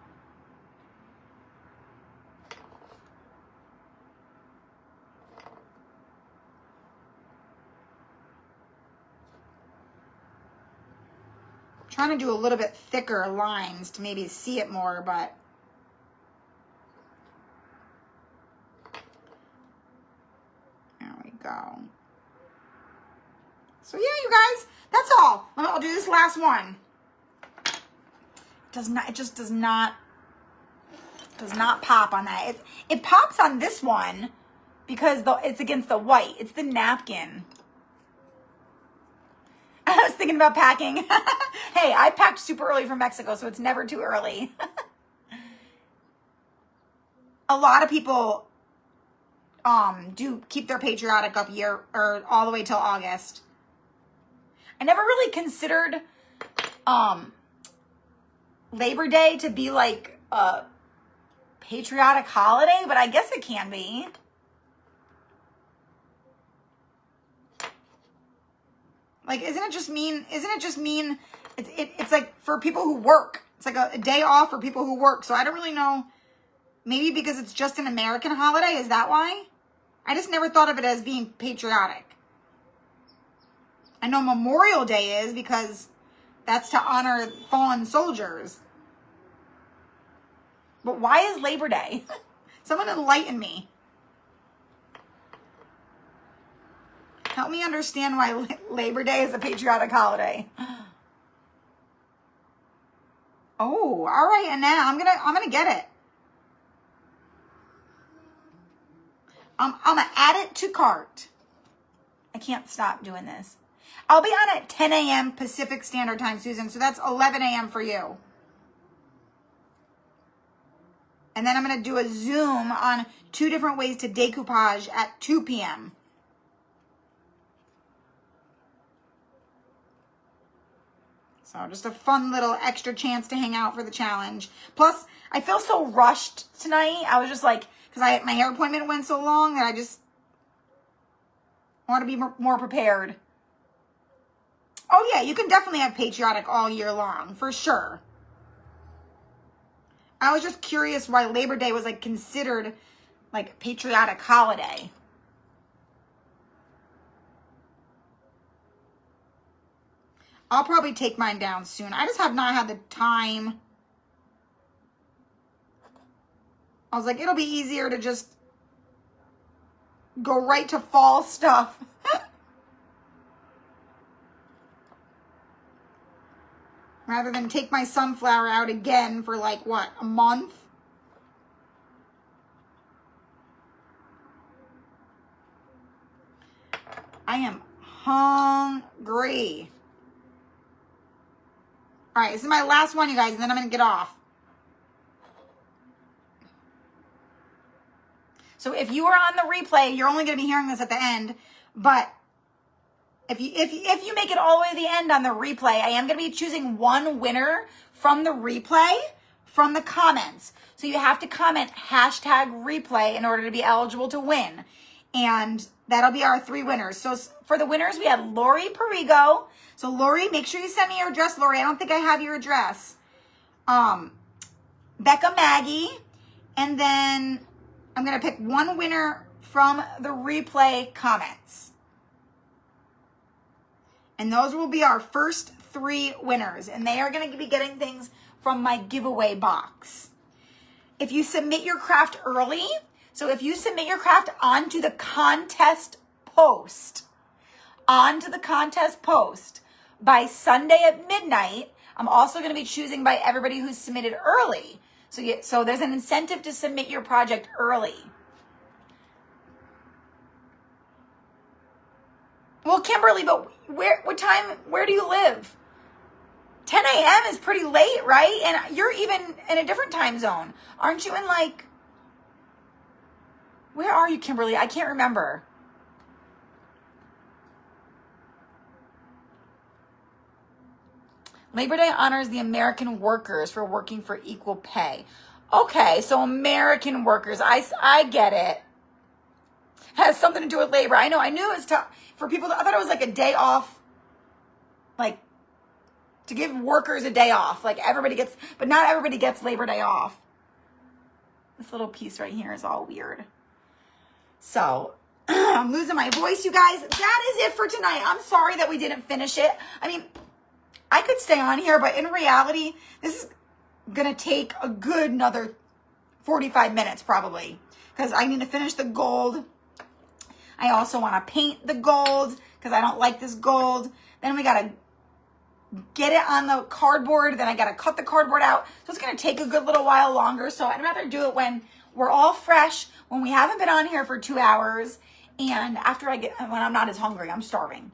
Trying to do a little bit thicker lines to maybe see it more, but there we go. So yeah, you guys, that's all. I'll do this last one. It just does not pop on that. It pops on this one because it's against the white. It's the napkin. I was thinking about packing. Hey, I packed super early from Mexico, so it's never too early. A lot of people do keep their patriotic up year or all the way till August. I never really considered Labor Day to be like a patriotic holiday, but I guess it can be. Like, isn't it just mean, it's like for people who work. It's like a day off for people who work. So I don't really know. Maybe because it's just an American holiday. Is that why? I just never thought of it as being patriotic. I know Memorial Day is because that's to honor fallen soldiers. But why is Labor Day? Someone enlighten me. Help me understand why Labor Day is a patriotic holiday. Oh, all right, and now I'm gonna get it. I'm gonna add it to cart. I can't stop doing this. I'll be on at 10 a.m. Pacific Standard Time, Susan. So that's 11 a.m. for you. And then I'm gonna do a Zoom on 2 different ways to decoupage at 2 p.m. So just a fun little extra chance to hang out for the challenge. Plus, I feel so rushed tonight. I was just like, because my hair appointment went so long that I just want to be more prepared. Oh yeah, you can definitely have patriotic all year long, for sure. I was just curious why Labor Day was like considered like patriotic holiday. I'll probably take mine down soon. I just have not had the time. I was like, it'll be easier to just go right to fall stuff. Rather than take my sunflower out again for like, what, a month? I am hungry. All right, this is my last one, you guys, and then I'm going to get off. So if you are on the replay, you're only going to be hearing this at the end. But if you make it all the way to the end on the replay, I am going to be choosing one winner from the replay from the comments. So you have to comment #replay in order to be eligible to win. And that'll be our 3 winners. So for the winners, we have Lori Perigo. So Lori, make sure you send me your address, Lori. I don't think I have your address. Becca Maggie. And then I'm going to pick one winner from the replay comments. And those will be our first 3 winners. And they are going to be getting things from my giveaway box. If you submit your craft early, so if you submit your craft onto the contest post, by Sunday at midnight, I'm also going to be choosing by everybody who's submitted early. So there's an incentive to submit your project early. Well, Kimberly, but where do you live? 10 a.m. is pretty late, right? And you're even in a different time zone. Aren't you in where are you, Kimberly? I can't remember. Labor Day honors the American workers for working for equal pay. Okay, so American workers, I get it. Has something to do with labor. I know, I knew it was tough for people. I thought it was like a day off, to give workers a day off. But not everybody gets Labor Day off. This little piece right here is all weird. So, I'm losing my voice, you guys. That is it for tonight. I'm sorry that we didn't finish it. I mean, I could stay on here, but in reality, this is going to take a good another 45 minutes probably, because I need to finish the gold. I also want to paint the gold because I don't like this gold. Then we got to get it on the cardboard. Then I got to cut the cardboard out. So it's going to take a good little while longer. So I'd rather do it when we're all fresh, when we haven't been on here for 2 hours, and when I'm not as hungry. I'm starving.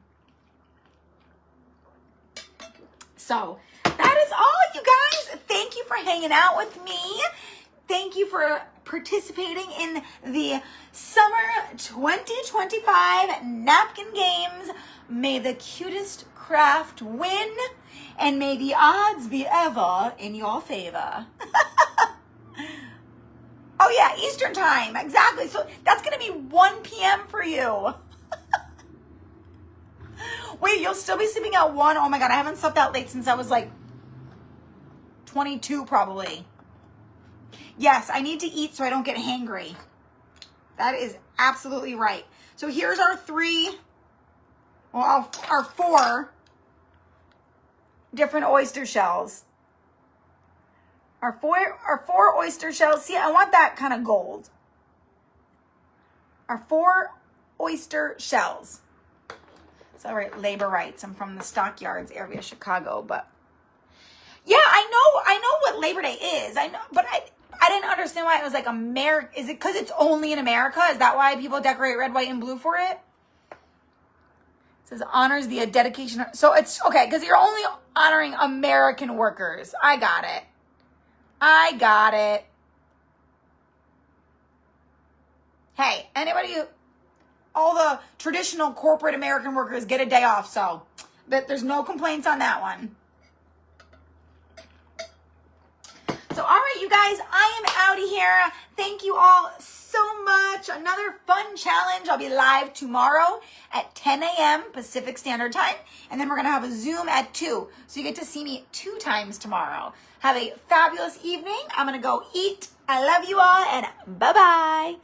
So that is all, you guys. Thank you for hanging out with me. Thank you for participating in the Summer 2025 Napkin Games. May the cutest craft win, and may the odds be ever in your favor. Oh yeah, Eastern time, exactly. So that's going to be 1 p.m. for you. Wait, you'll still be sleeping at 1? Oh my God, I haven't slept that late since I was 22 probably. Yes, I need to eat so I don't get hangry. That is absolutely right. So here's our 4 different oyster shells. Our four oyster shells. See, I want that kind of gold. Our 4 oyster shells. It's all right, labor rights. I'm from the Stockyards area, Chicago, but yeah, I know what Labor Day is. I know, but I didn't understand why it was America. Is it because it's only in America? Is that why people decorate red, white, and blue for it? It says honors the dedication. So it's okay because you're only honoring American workers. I got it. Hey, all the traditional corporate American workers get a day off, so but there's no complaints on that one. So, all right, you guys, I am out of here. Thank you all so much. Another fun challenge. I'll be live tomorrow at 10 a.m. Pacific Standard Time, and then we're going to have a Zoom at 2, so you get to see me 2 times tomorrow. Have a fabulous evening. I'm going to go eat. I love you all, and bye-bye.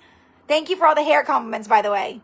Thank you for all the hair compliments, by the way.